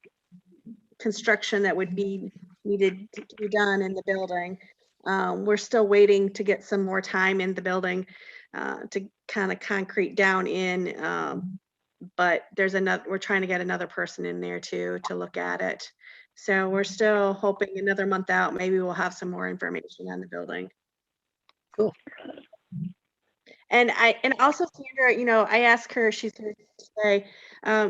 Speaker 4: construction that would be needed to be done in the building. We're still waiting to get some more time in the building to kind of concrete down in. But we're trying to get another person in there too to look at it. So we're still hoping another month out, maybe we'll have some more information on the building.
Speaker 2: Cool.
Speaker 4: And also Sandra, I asked her, she's here today.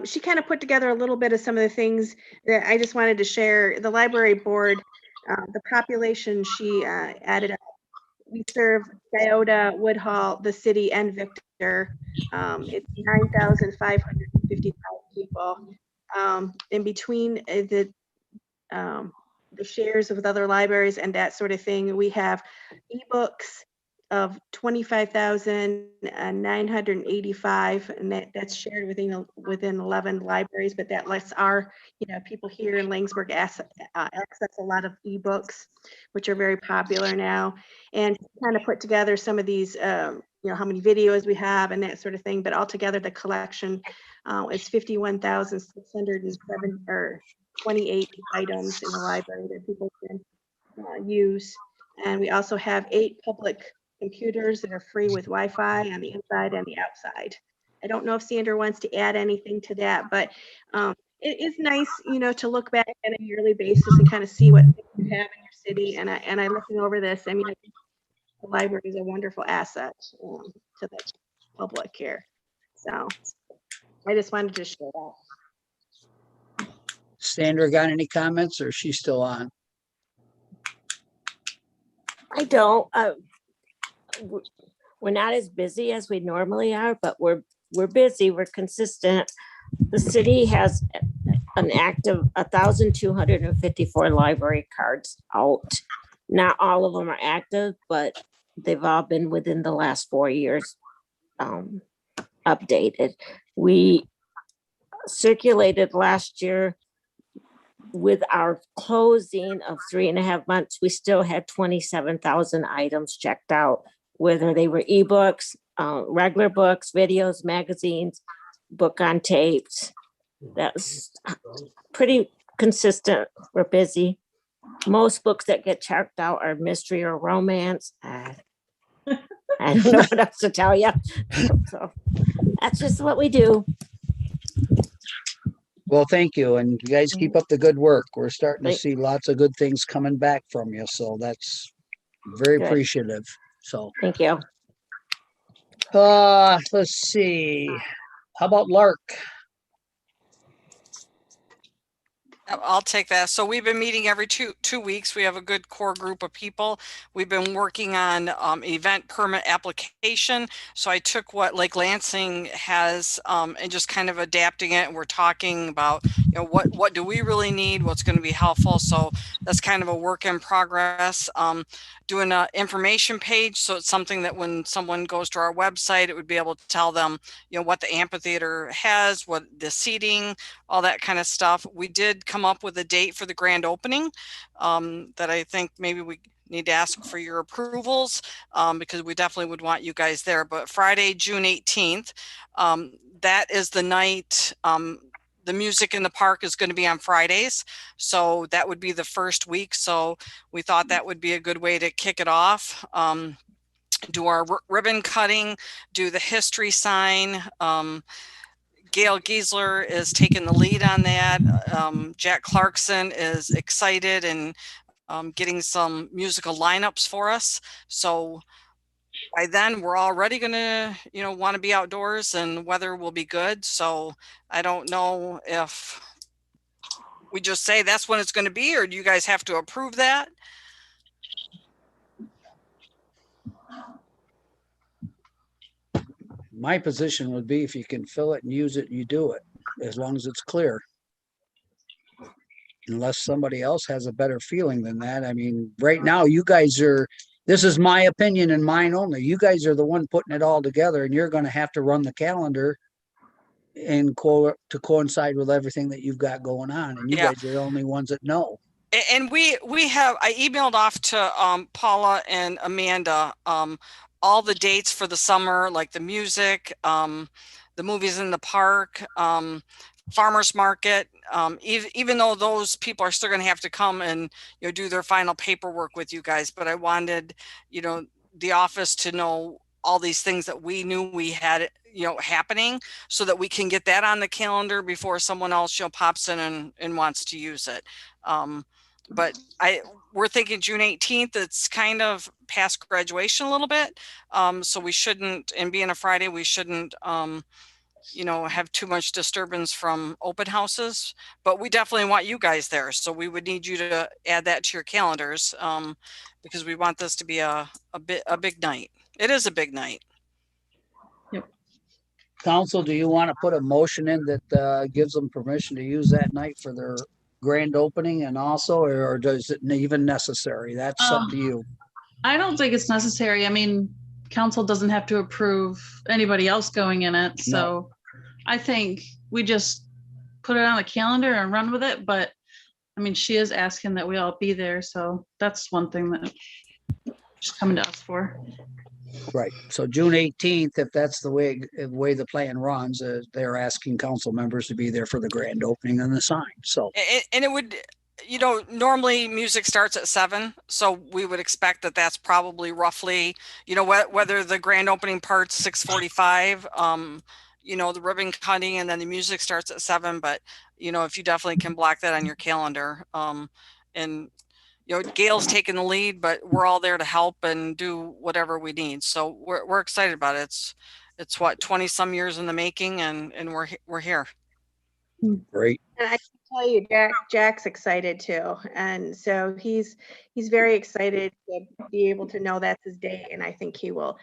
Speaker 4: She kind of put together a little bit of some of the things that I just wanted to share. The library board, the population she added up. We serve Scioto, Woodhull, the city, and Victor. It's 9,555 people. In between the shares with other libraries and that sort of thing, we have ebooks of 25,985, and that's shared within 11 libraries. But that lets our people here in Langsburg access a lot of ebooks, which are very popular now, and kind of put together some of these how many videos we have and that sort of thing. But altogether the collection is 51,607 or 28 items in the library that people can use. And we also have 8 public computers that are free with Wi-Fi on the inside and the outside. I don't know if Sandra wants to add anything to that, but it is nice, to look back on a yearly basis and kind of see what you have in your city. And I looking over this, I mean, I think the library is a wonderful asset to the public here. So I just wanted to share that.
Speaker 2: Sandra got any comments or is she still on?
Speaker 11: I don't, we're not as busy as we normally are, but we're busy, we're consistent. The city has an active 1,254 library cards out. Not all of them are active, but they've all been within the last 4 years updated. We circulated last year with our closing of 3.5 months, we still had 27,000 items checked out, whether they were ebooks, regular books, videos, magazines, book on tapes. That's pretty consistent. We're busy. Most books that get checked out are mystery or romance. I don't know what else to tell you. So that's just what we do.
Speaker 2: Well, thank you. And you guys keep up the good work. We're starting to see lots of good things coming back from you. So that's very
Speaker 11: Good.
Speaker 2: appreciative. So
Speaker 11: Thank you.
Speaker 2: let's see. How about Lark?
Speaker 14: I'll take that. So we've been meeting every two weeks. We have a good core group of people. We've been working on event permit application. So I took what Lake Lansing has and just kind of adapting it. And we're talking about, what do we really need? What's going to be helpful? So that's kind of a work in progress. Doing an information page. So it's something that when someone goes to our website, it would be able to tell them, what the amphitheater has, what the seating, all that kind of stuff. We did come up with a date for the grand opening that I think maybe we need to ask for your approvals because we definitely would want you guys there. But Friday, June 18th, that is the night. The music in the park is going to be on Fridays. So that would be the first week. So we thought that would be a good way to kick it off. Do our ribbon cutting, do the history sign. Gail Giesler is taking the lead on that. Jack Clarkson is excited and getting some musical lineups for us. So by then we're already gonna, want to be outdoors and weather will be good. So I don't know if we just say that's when it's going to be, or do you guys have to approve that?
Speaker 2: My position would be if you can fill it and use it, you do it, as long as it's clear. Unless somebody else has a better feeling than that. I mean, right now, you guys are, this is my opinion and mine only. You guys are the one putting it all together and you're going to have to run the calendar and to coincide with everything that you've got going on. And you guys are the only ones that know.
Speaker 14: And I emailed off to Paula and Amanda all the dates for the summer, like the music, the movies in the park, farmers market, even though those people are still going to have to come and do their final paperwork with you guys. But I wanted the office to know all these things that we knew we had happening, so that we can get that on the calendar before someone else pops in and wants to use it. But we're thinking June 18th. It's kind of past graduation a little bit, so we shouldn't, and being a Friday, we shouldn't have too much disturbance from open houses. But we definitely want you guys there, so we would need you to add that to your calendars because we want this to be a big night. It is a big night.
Speaker 2: Council, do you want to put a motion in that gives them permission to use that night for their grand opening and also, or does it even necessary? That's up to you.
Speaker 5: I don't think it's necessary. I mean, council doesn't have to approve anybody else going in it. So I think we just put it on the calendar and run with it. But I mean, she is asking that we all be there. So that's one thing that she's coming to us for.
Speaker 2: Right. So June 18th, if that's the way the plan runs, they're asking council members to be there for the grand opening and the sign. So
Speaker 14: And it would, you know, normally music starts at 7, so we would expect that that's probably roughly, you know, whether the grand opening part's 6:45, you know, the ribbon cutting and then the music starts at 7, but you know, if you definitely can block that on your calendar, and you know, Gail's taking the lead, but we're all there to help and do whatever we need. So we're excited about it. It's what, 20 some years in the making, and we're here.
Speaker 2: Great.
Speaker 4: And I can tell you, Jack's excited too, and so he's very excited to be able to know that's his day, and I think he will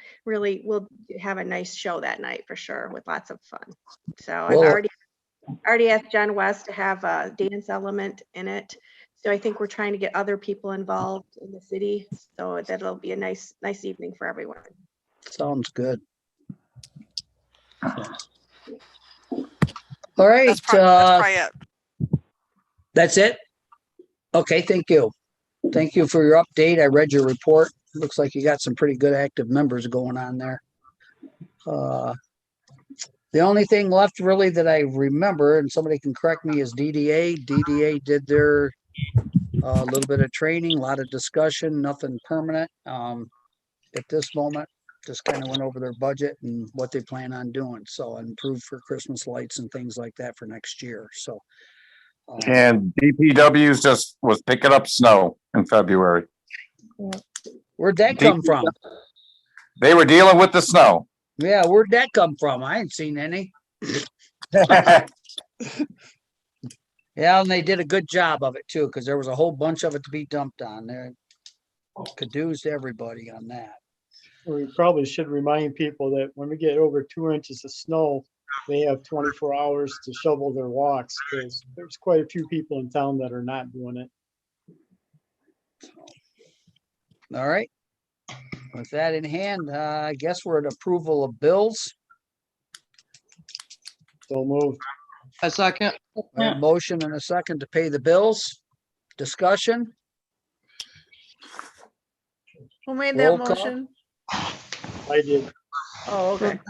Speaker 4: have a nice show that night for sure, with lots of fun. So I've
Speaker 2: Well,
Speaker 4: already asked John West to have a dance element in it. So I think we're trying to get other people involved in the city, so that'll be a nice evening for everyone.
Speaker 2: Sounds good. All right.
Speaker 14: That's probably it.
Speaker 2: That's it? Okay, thank you. Thank you for your update. I read your report. Looks like you got some pretty good active members going on there. The only thing left really that I remember, and somebody can correct me, is DDA. DDA did their little bit of training, a lot of discussion, nothing permanent. At this moment, just kind of went over their budget and what they plan on doing. So improve for Christmas lights and things like that for next year. So.
Speaker 7: And DPW's just was picking up snow in February.
Speaker 2: Where'd that come from?
Speaker 7: They were dealing with the snow.
Speaker 2: Yeah, where'd that come from? I ain't seen any. Yeah, and they did a good job of it too, because there was a whole bunch of it to be dumped on there. Kudos to everybody on that.
Speaker 3: We probably should remind people that when we get over 2 inches of snow, they have 24 hours to shovel their walks, because there's quite a few people in town that are not doing it.
Speaker 2: All right. With that in hand, I guess we're at approval of bills.
Speaker 3: So moved.
Speaker 6: A second.
Speaker 2: A motion and a second to pay the bills. Discussion.
Speaker 1: Who made
Speaker 2: Roll
Speaker 1: that
Speaker 2: call.
Speaker 1: motion?
Speaker 3: I did.
Speaker 1: Oh, okay.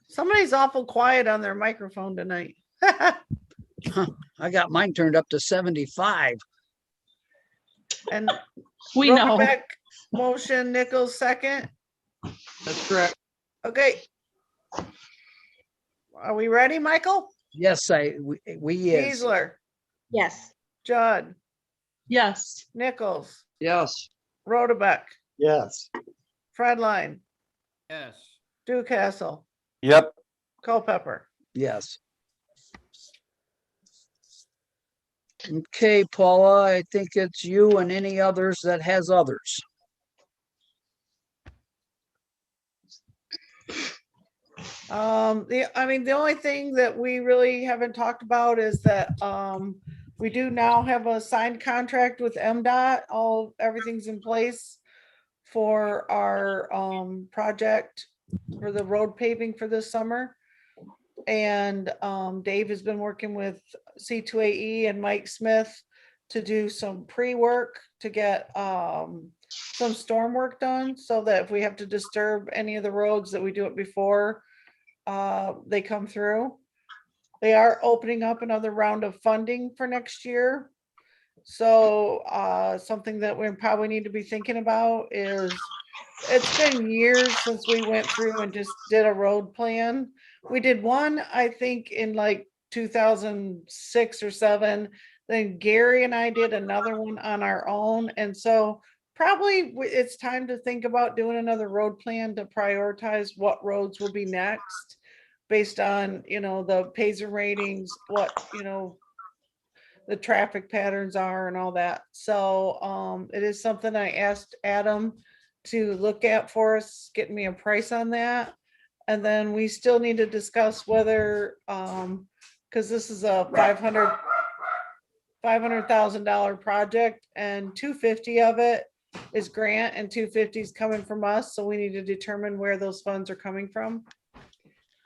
Speaker 1: Somebody's awful quiet on their microphone tonight.
Speaker 2: I got mine turned up to 75.
Speaker 1: And
Speaker 5: We know.
Speaker 1: Rohrbach motion, Nichols second.
Speaker 6: That's correct.
Speaker 1: Okay. Are we ready, Michael?
Speaker 2: Yes, we is.
Speaker 1: Kiesler,
Speaker 4: Yes.
Speaker 1: Judd,
Speaker 5: Yes.
Speaker 1: Nichols,
Speaker 6: Yes.
Speaker 1: Rohrbach,
Speaker 3: Yes.
Speaker 1: Fredline,
Speaker 12: Yes.
Speaker 1: Ducastle,
Speaker 7: Yep.
Speaker 1: Culpepper.
Speaker 2: Yes. Okay, Paula, I think it's you and any others that has others.
Speaker 1: The only thing that we really haven't talked about is that we do now have a signed contract with MDOT. Everything's in place for our project for the road paving for this summer. And Dave has been working with C2AE and Mike Smith to do some pre-work to get some storm work done, so that if we have to disturb any of the roads, that we do it before they come through. They are opening up another round of funding for next year. So something that we probably need to be thinking about is, it's been years since we went through and just did a road plan. We did one, I think, in like 2006 or 7. Then Gary and I did another one on our own. And so probably it's time to think about doing another road plan to prioritize what roads will be next based on, the Pacer ratings, what, the traffic patterns are and all that. So it is something I asked Adam to look at for us, getting me a price on that. And then we still need to discuss whether, because this is a $500,000 project, and 250 of it is grant and 250 is coming from us. So we need to determine where those funds are coming from,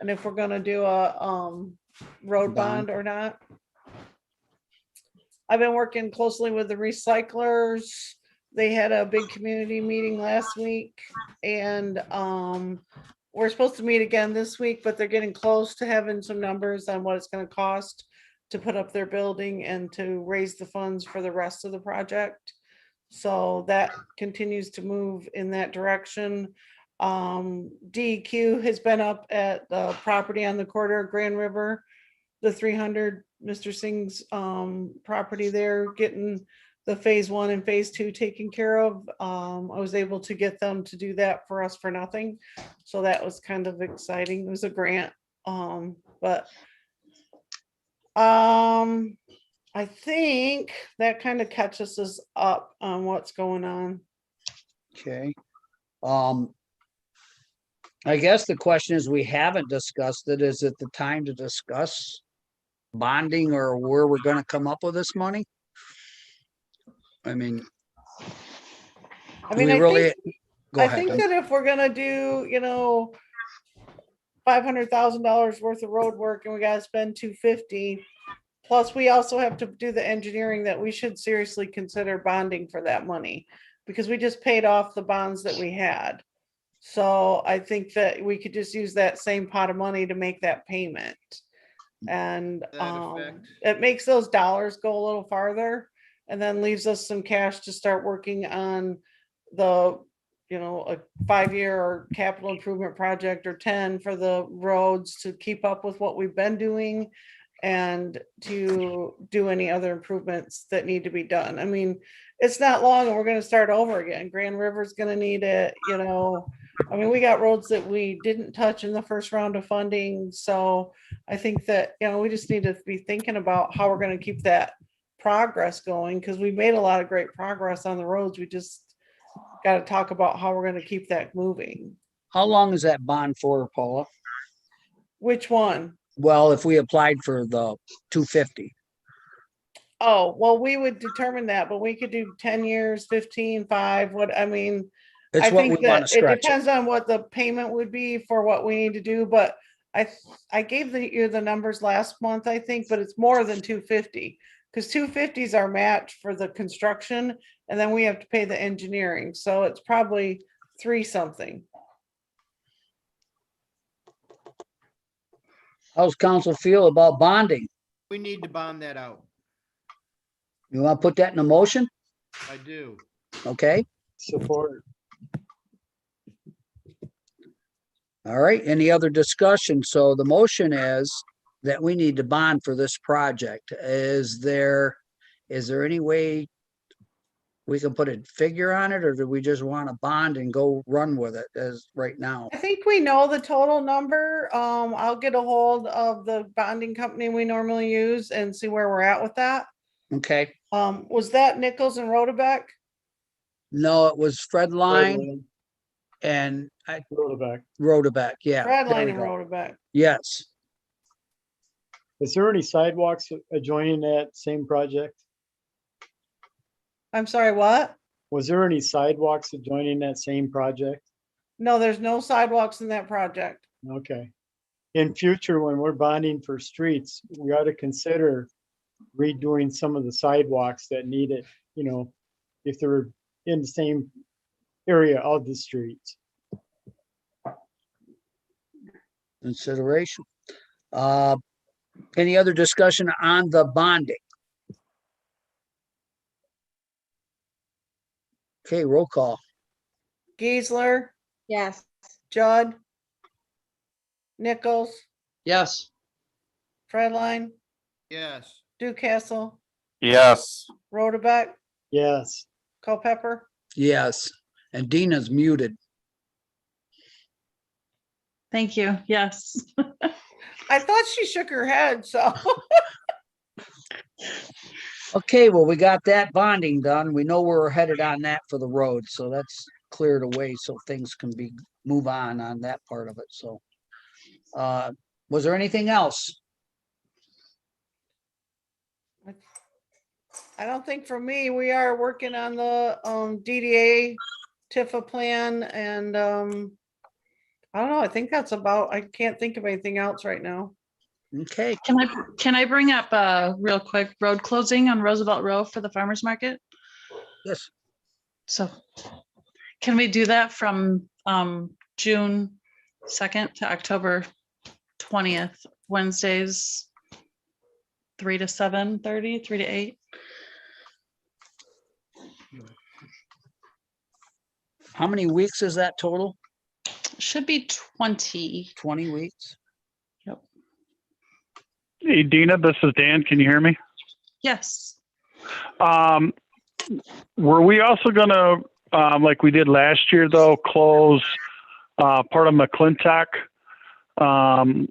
Speaker 1: and if we're gonna do a road bond or not. I've been working closely with the recyclers. They had a big community meeting last week, and we're supposed to meet again this week, but they're getting close to having some numbers on what it's going to cost to put up their building and to raise the funds for the rest of the project. So that continues to move in that direction. DEQ has been up at the property on the corner of Grand River, the 300 Mr. Singh's property there, getting the phase 1 and phase 2 taken care of. I was able to get them to do that for us for nothing. So that was kind of exciting. It was a grant. But I think that kind of catches us up on what's going on.
Speaker 2: Okay. I guess the question is, we haven't discussed it. Is it the time to discuss bonding or where we're gonna come up with this money? I mean,
Speaker 1: I
Speaker 2: do
Speaker 1: mean,
Speaker 2: we
Speaker 1: I
Speaker 2: really,
Speaker 1: think,
Speaker 2: go
Speaker 1: I
Speaker 2: ahead.
Speaker 1: think that if we're gonna do, you know, $500,000 worth of road work and we gotta spend 250, plus we also have to do the engineering, that we should seriously consider bonding for that money, because we just paid off the bonds that we had. So I think that we could just use that same pot of money to make that payment. And
Speaker 12: effect.
Speaker 1: it makes those dollars go a little farther, and then leaves us some cash to start working on the, you know, a 5-year or capital improvement project, or 10 for the roads, to keep up with what we've been doing and to do any other improvements that need to be done. I mean, it's not long and we're gonna start over again. Grand River's gonna need it, you know. I mean, we got roads that we didn't touch in the first round of funding. So I think that, you know, we just need to be thinking about how we're gonna keep that progress going, because we made a lot of great progress on the roads. We just got to talk about how we're going to keep that moving.
Speaker 2: How long is that bond for, Paula?
Speaker 1: Which one?
Speaker 2: Well, if we applied for the 250.
Speaker 1: Oh, well, we would determine that, but we could do 10 years, 15, 5, what, I mean,
Speaker 2: It's
Speaker 1: I
Speaker 2: what we
Speaker 1: think
Speaker 2: want
Speaker 1: that
Speaker 2: to
Speaker 1: it
Speaker 2: stretch it.
Speaker 1: depends on what the payment would be for what we need to do, but I gave you the numbers last month, I think, but it's more than 250, because 250 is our match for the construction, and then we have to pay the engineering, so it's probably 3 something.
Speaker 2: How's council feel about bonding?
Speaker 12: We need to bond that out.
Speaker 2: You want to put that in a motion?
Speaker 12: I do.
Speaker 2: Okay,
Speaker 3: Support.
Speaker 2: all right. Any other discussion? So the motion is that we need to bond for this project. Is there any way we can put a figure on it, or do we just want to bond and go run with it as right now?
Speaker 1: I think we know the total number. I'll get a hold of the bonding company we normally use and see where we're at with that.
Speaker 2: Okay,
Speaker 1: Was that Nichols and Rodebeck?
Speaker 2: no, it was Fred Line and Rodebeck, yeah.
Speaker 1: Fred
Speaker 2: there
Speaker 1: Line
Speaker 2: we
Speaker 1: and
Speaker 2: go.
Speaker 1: Rodebeck.
Speaker 2: Yes,
Speaker 3: Is there any sidewalks adjoining that same project?
Speaker 1: I'm sorry, what?
Speaker 3: Was there any sidewalks adjoining that same project?
Speaker 1: No, there's no sidewalks in that project.
Speaker 3: Okay. In future, when we're bonding for streets, we ought to consider redoing some of the sidewalks that need it, you know, if they're in the same area of the streets.
Speaker 2: consideration. Any other discussion on the bonding? Okay, roll call.
Speaker 1: Geisler,
Speaker 4: Yes.
Speaker 1: Judd, Nichols,
Speaker 6: Yes.
Speaker 1: Fredline,
Speaker 12: Yes.
Speaker 1: Ducastle,
Speaker 7: Yes.
Speaker 1: Rodebeck,
Speaker 3: Yes.
Speaker 1: Culpepper.
Speaker 2: Yes, and Dina's muted.
Speaker 5: Thank you. Yes.
Speaker 1: I thought she shook her head, so.
Speaker 2: Okay, well, we got that bonding done. We know where we're headed on that for the road, so that's cleared away so things can move on that part of it, so. Was there anything else?
Speaker 1: I don't think for me, we are working on the DDA Tifa plan, and I don't know, I think that's about, I can't think of anything else right now.
Speaker 2: Okay,
Speaker 5: Can I bring up real quick road closing on Roosevelt Row for the farmers market?
Speaker 2: yes,
Speaker 5: So can we do that from June 2nd to October 20th, Wednesdays 3 to 7:30, 3 to 8.
Speaker 2: How many weeks is that total?
Speaker 5: Should be 20.
Speaker 2: 20 weeks?
Speaker 5: Yep.
Speaker 15: Hey, Dina, this is Dan. Can you hear me?
Speaker 5: Yes.
Speaker 15: Were we also going to, like we did last year, though, close part of McClintock from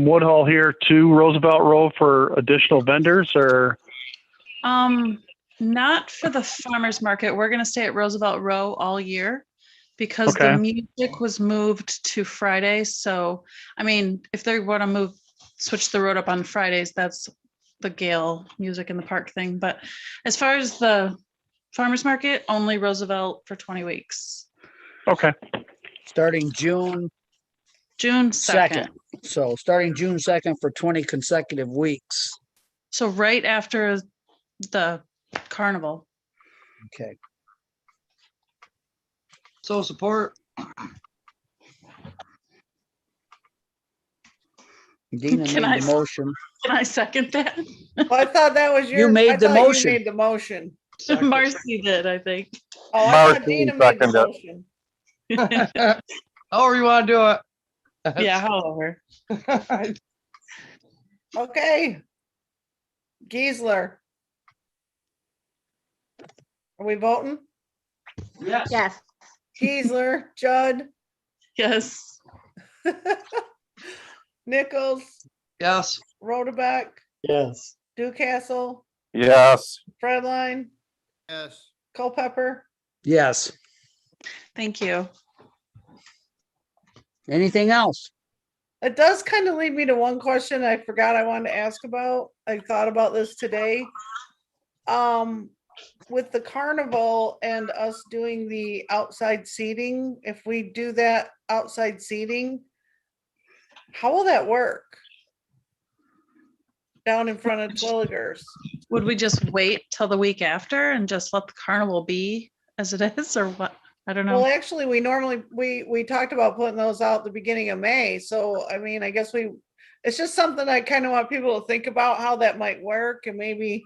Speaker 15: Woodhull here to Roosevelt Road for additional vendors, or?
Speaker 5: Not for the farmer's market. We're gonna stay at Roosevelt Row all year because the
Speaker 15: Okay.
Speaker 5: music was moved to Friday. So, I mean, if they want to switch the road up on Fridays, that's the Gale music in the park thing. But as far as the farmer's market, only Roosevelt for 20 weeks.
Speaker 15: Okay.
Speaker 2: Starting June
Speaker 5: June 2nd.
Speaker 2: So starting June 2nd for 20 consecutive weeks.
Speaker 5: So right after the carnival.
Speaker 2: Okay.
Speaker 6: So support.
Speaker 2: Dina
Speaker 5: Can
Speaker 2: made
Speaker 5: I-
Speaker 2: the motion.
Speaker 5: Can I second that?
Speaker 1: Well, I thought that was your.
Speaker 2: made
Speaker 1: I
Speaker 2: the
Speaker 1: thought you
Speaker 2: motion.
Speaker 1: Made the motion.
Speaker 5: Marcy did, I think.
Speaker 1: Oh, I thought
Speaker 7: Marcy
Speaker 1: Dina made the
Speaker 7: seconded.
Speaker 1: motion.
Speaker 6: However you want to do it.
Speaker 5: Yeah, however.
Speaker 1: Okay. Geisler. Are we voting?
Speaker 4: Yes.
Speaker 1: Geisler, Judd,
Speaker 5: Yes.
Speaker 1: Nichols,
Speaker 6: Yes.
Speaker 1: Rodebeck,
Speaker 3: Yes.
Speaker 1: Ducastle,
Speaker 7: Yes.
Speaker 1: Fredline,
Speaker 12: Yes.
Speaker 1: Culpepper.
Speaker 2: Yes.
Speaker 5: Thank you.
Speaker 2: Anything else?
Speaker 1: It does kind of lead me to one question I forgot I wanted to ask about. I thought about this today. With the carnival and us doing the outside seating, if we do that outside seating, how will that work? Down in front of Twilligers.
Speaker 5: Would we just wait till the week after and just let the carnival be as it is, or what? I don't know.
Speaker 1: Well, actually, we normally, we talked about putting those out the beginning of May. So, I mean, I guess it's just something I kind of want people to think about how that might work, and maybe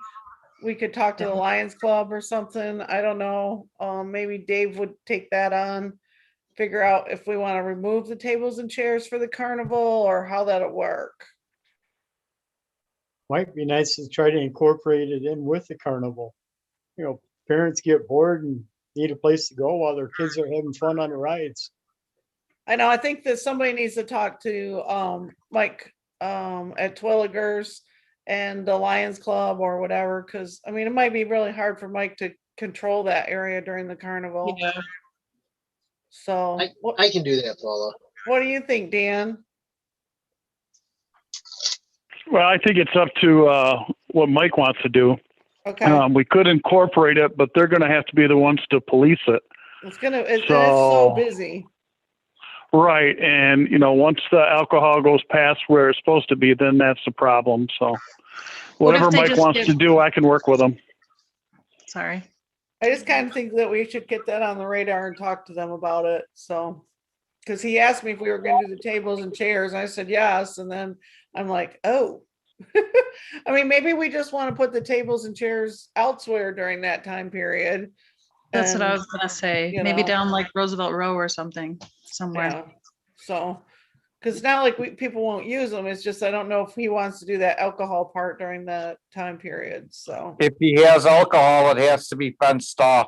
Speaker 1: we could talk to the Lions Club or something. I don't know. Maybe Dave would take that on, figure out if we want to remove the tables and chairs for the carnival or how that'll work.
Speaker 3: Might be nice to try to incorporate it in with the carnival. You know, parents get bored and need a place to go while their kids are having fun on the rides.
Speaker 1: I know, I think that somebody needs to talk to Mike at Twilligers and the Lions Club or whatever, because I mean, it might be really hard for Mike to control that area during the carnival.
Speaker 5: Yeah.
Speaker 1: So
Speaker 16: I can do that, Paula.
Speaker 1: what do you think, Dan?
Speaker 15: Well, I think it's up to what Mike wants to do.
Speaker 1: Okay,
Speaker 15: We could incorporate it, but they're going to have to be the ones to police it.
Speaker 1: it's so
Speaker 15: so-
Speaker 1: busy.
Speaker 15: Right. And, you know, once the alcohol goes past where it's supposed to be, then that's the problem. So
Speaker 5: What if
Speaker 15: whatever
Speaker 5: they
Speaker 15: Mike
Speaker 5: just
Speaker 15: wants
Speaker 5: give-
Speaker 15: to do, I can work with him.
Speaker 5: Sorry.
Speaker 1: I just kind of think that we should get that on the radar and talk to them about it. So, because he asked me if we were going to do the tables and chairs, and I said yes, and then I'm like, oh. I mean, maybe we just want to put the tables and chairs elsewhere during that time period.
Speaker 5: That's what I
Speaker 1: And,
Speaker 5: was gonna say.
Speaker 1: you
Speaker 5: Maybe
Speaker 1: know.
Speaker 5: down like Roosevelt Row or something, somewhere.
Speaker 1: Yeah. So, because it's not like people won't use them. It's just I don't know if he wants to do that alcohol part during that time period. So
Speaker 7: If he has alcohol, it has to be fenced off.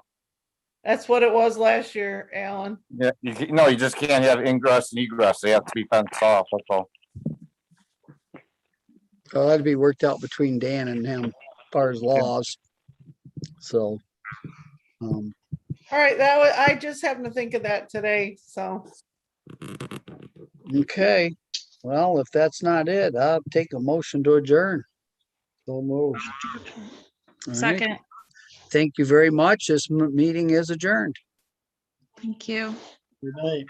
Speaker 1: that's what it was last year, Alan.
Speaker 7: Yeah, no, you just can't have ingress and egress. They have to be fenced off. That's all.
Speaker 2: So that'd be worked out between Dan and him as far as laws. So,
Speaker 1: All right, that was, I just happened to think of that today. So
Speaker 2: okay. Well, if that's not it, I'll take a motion to adjourn.
Speaker 3: So move.
Speaker 2: All right.
Speaker 5: Second.
Speaker 2: Thank you very much. This meeting is adjourned.
Speaker 5: Thank you.
Speaker 3: Good night.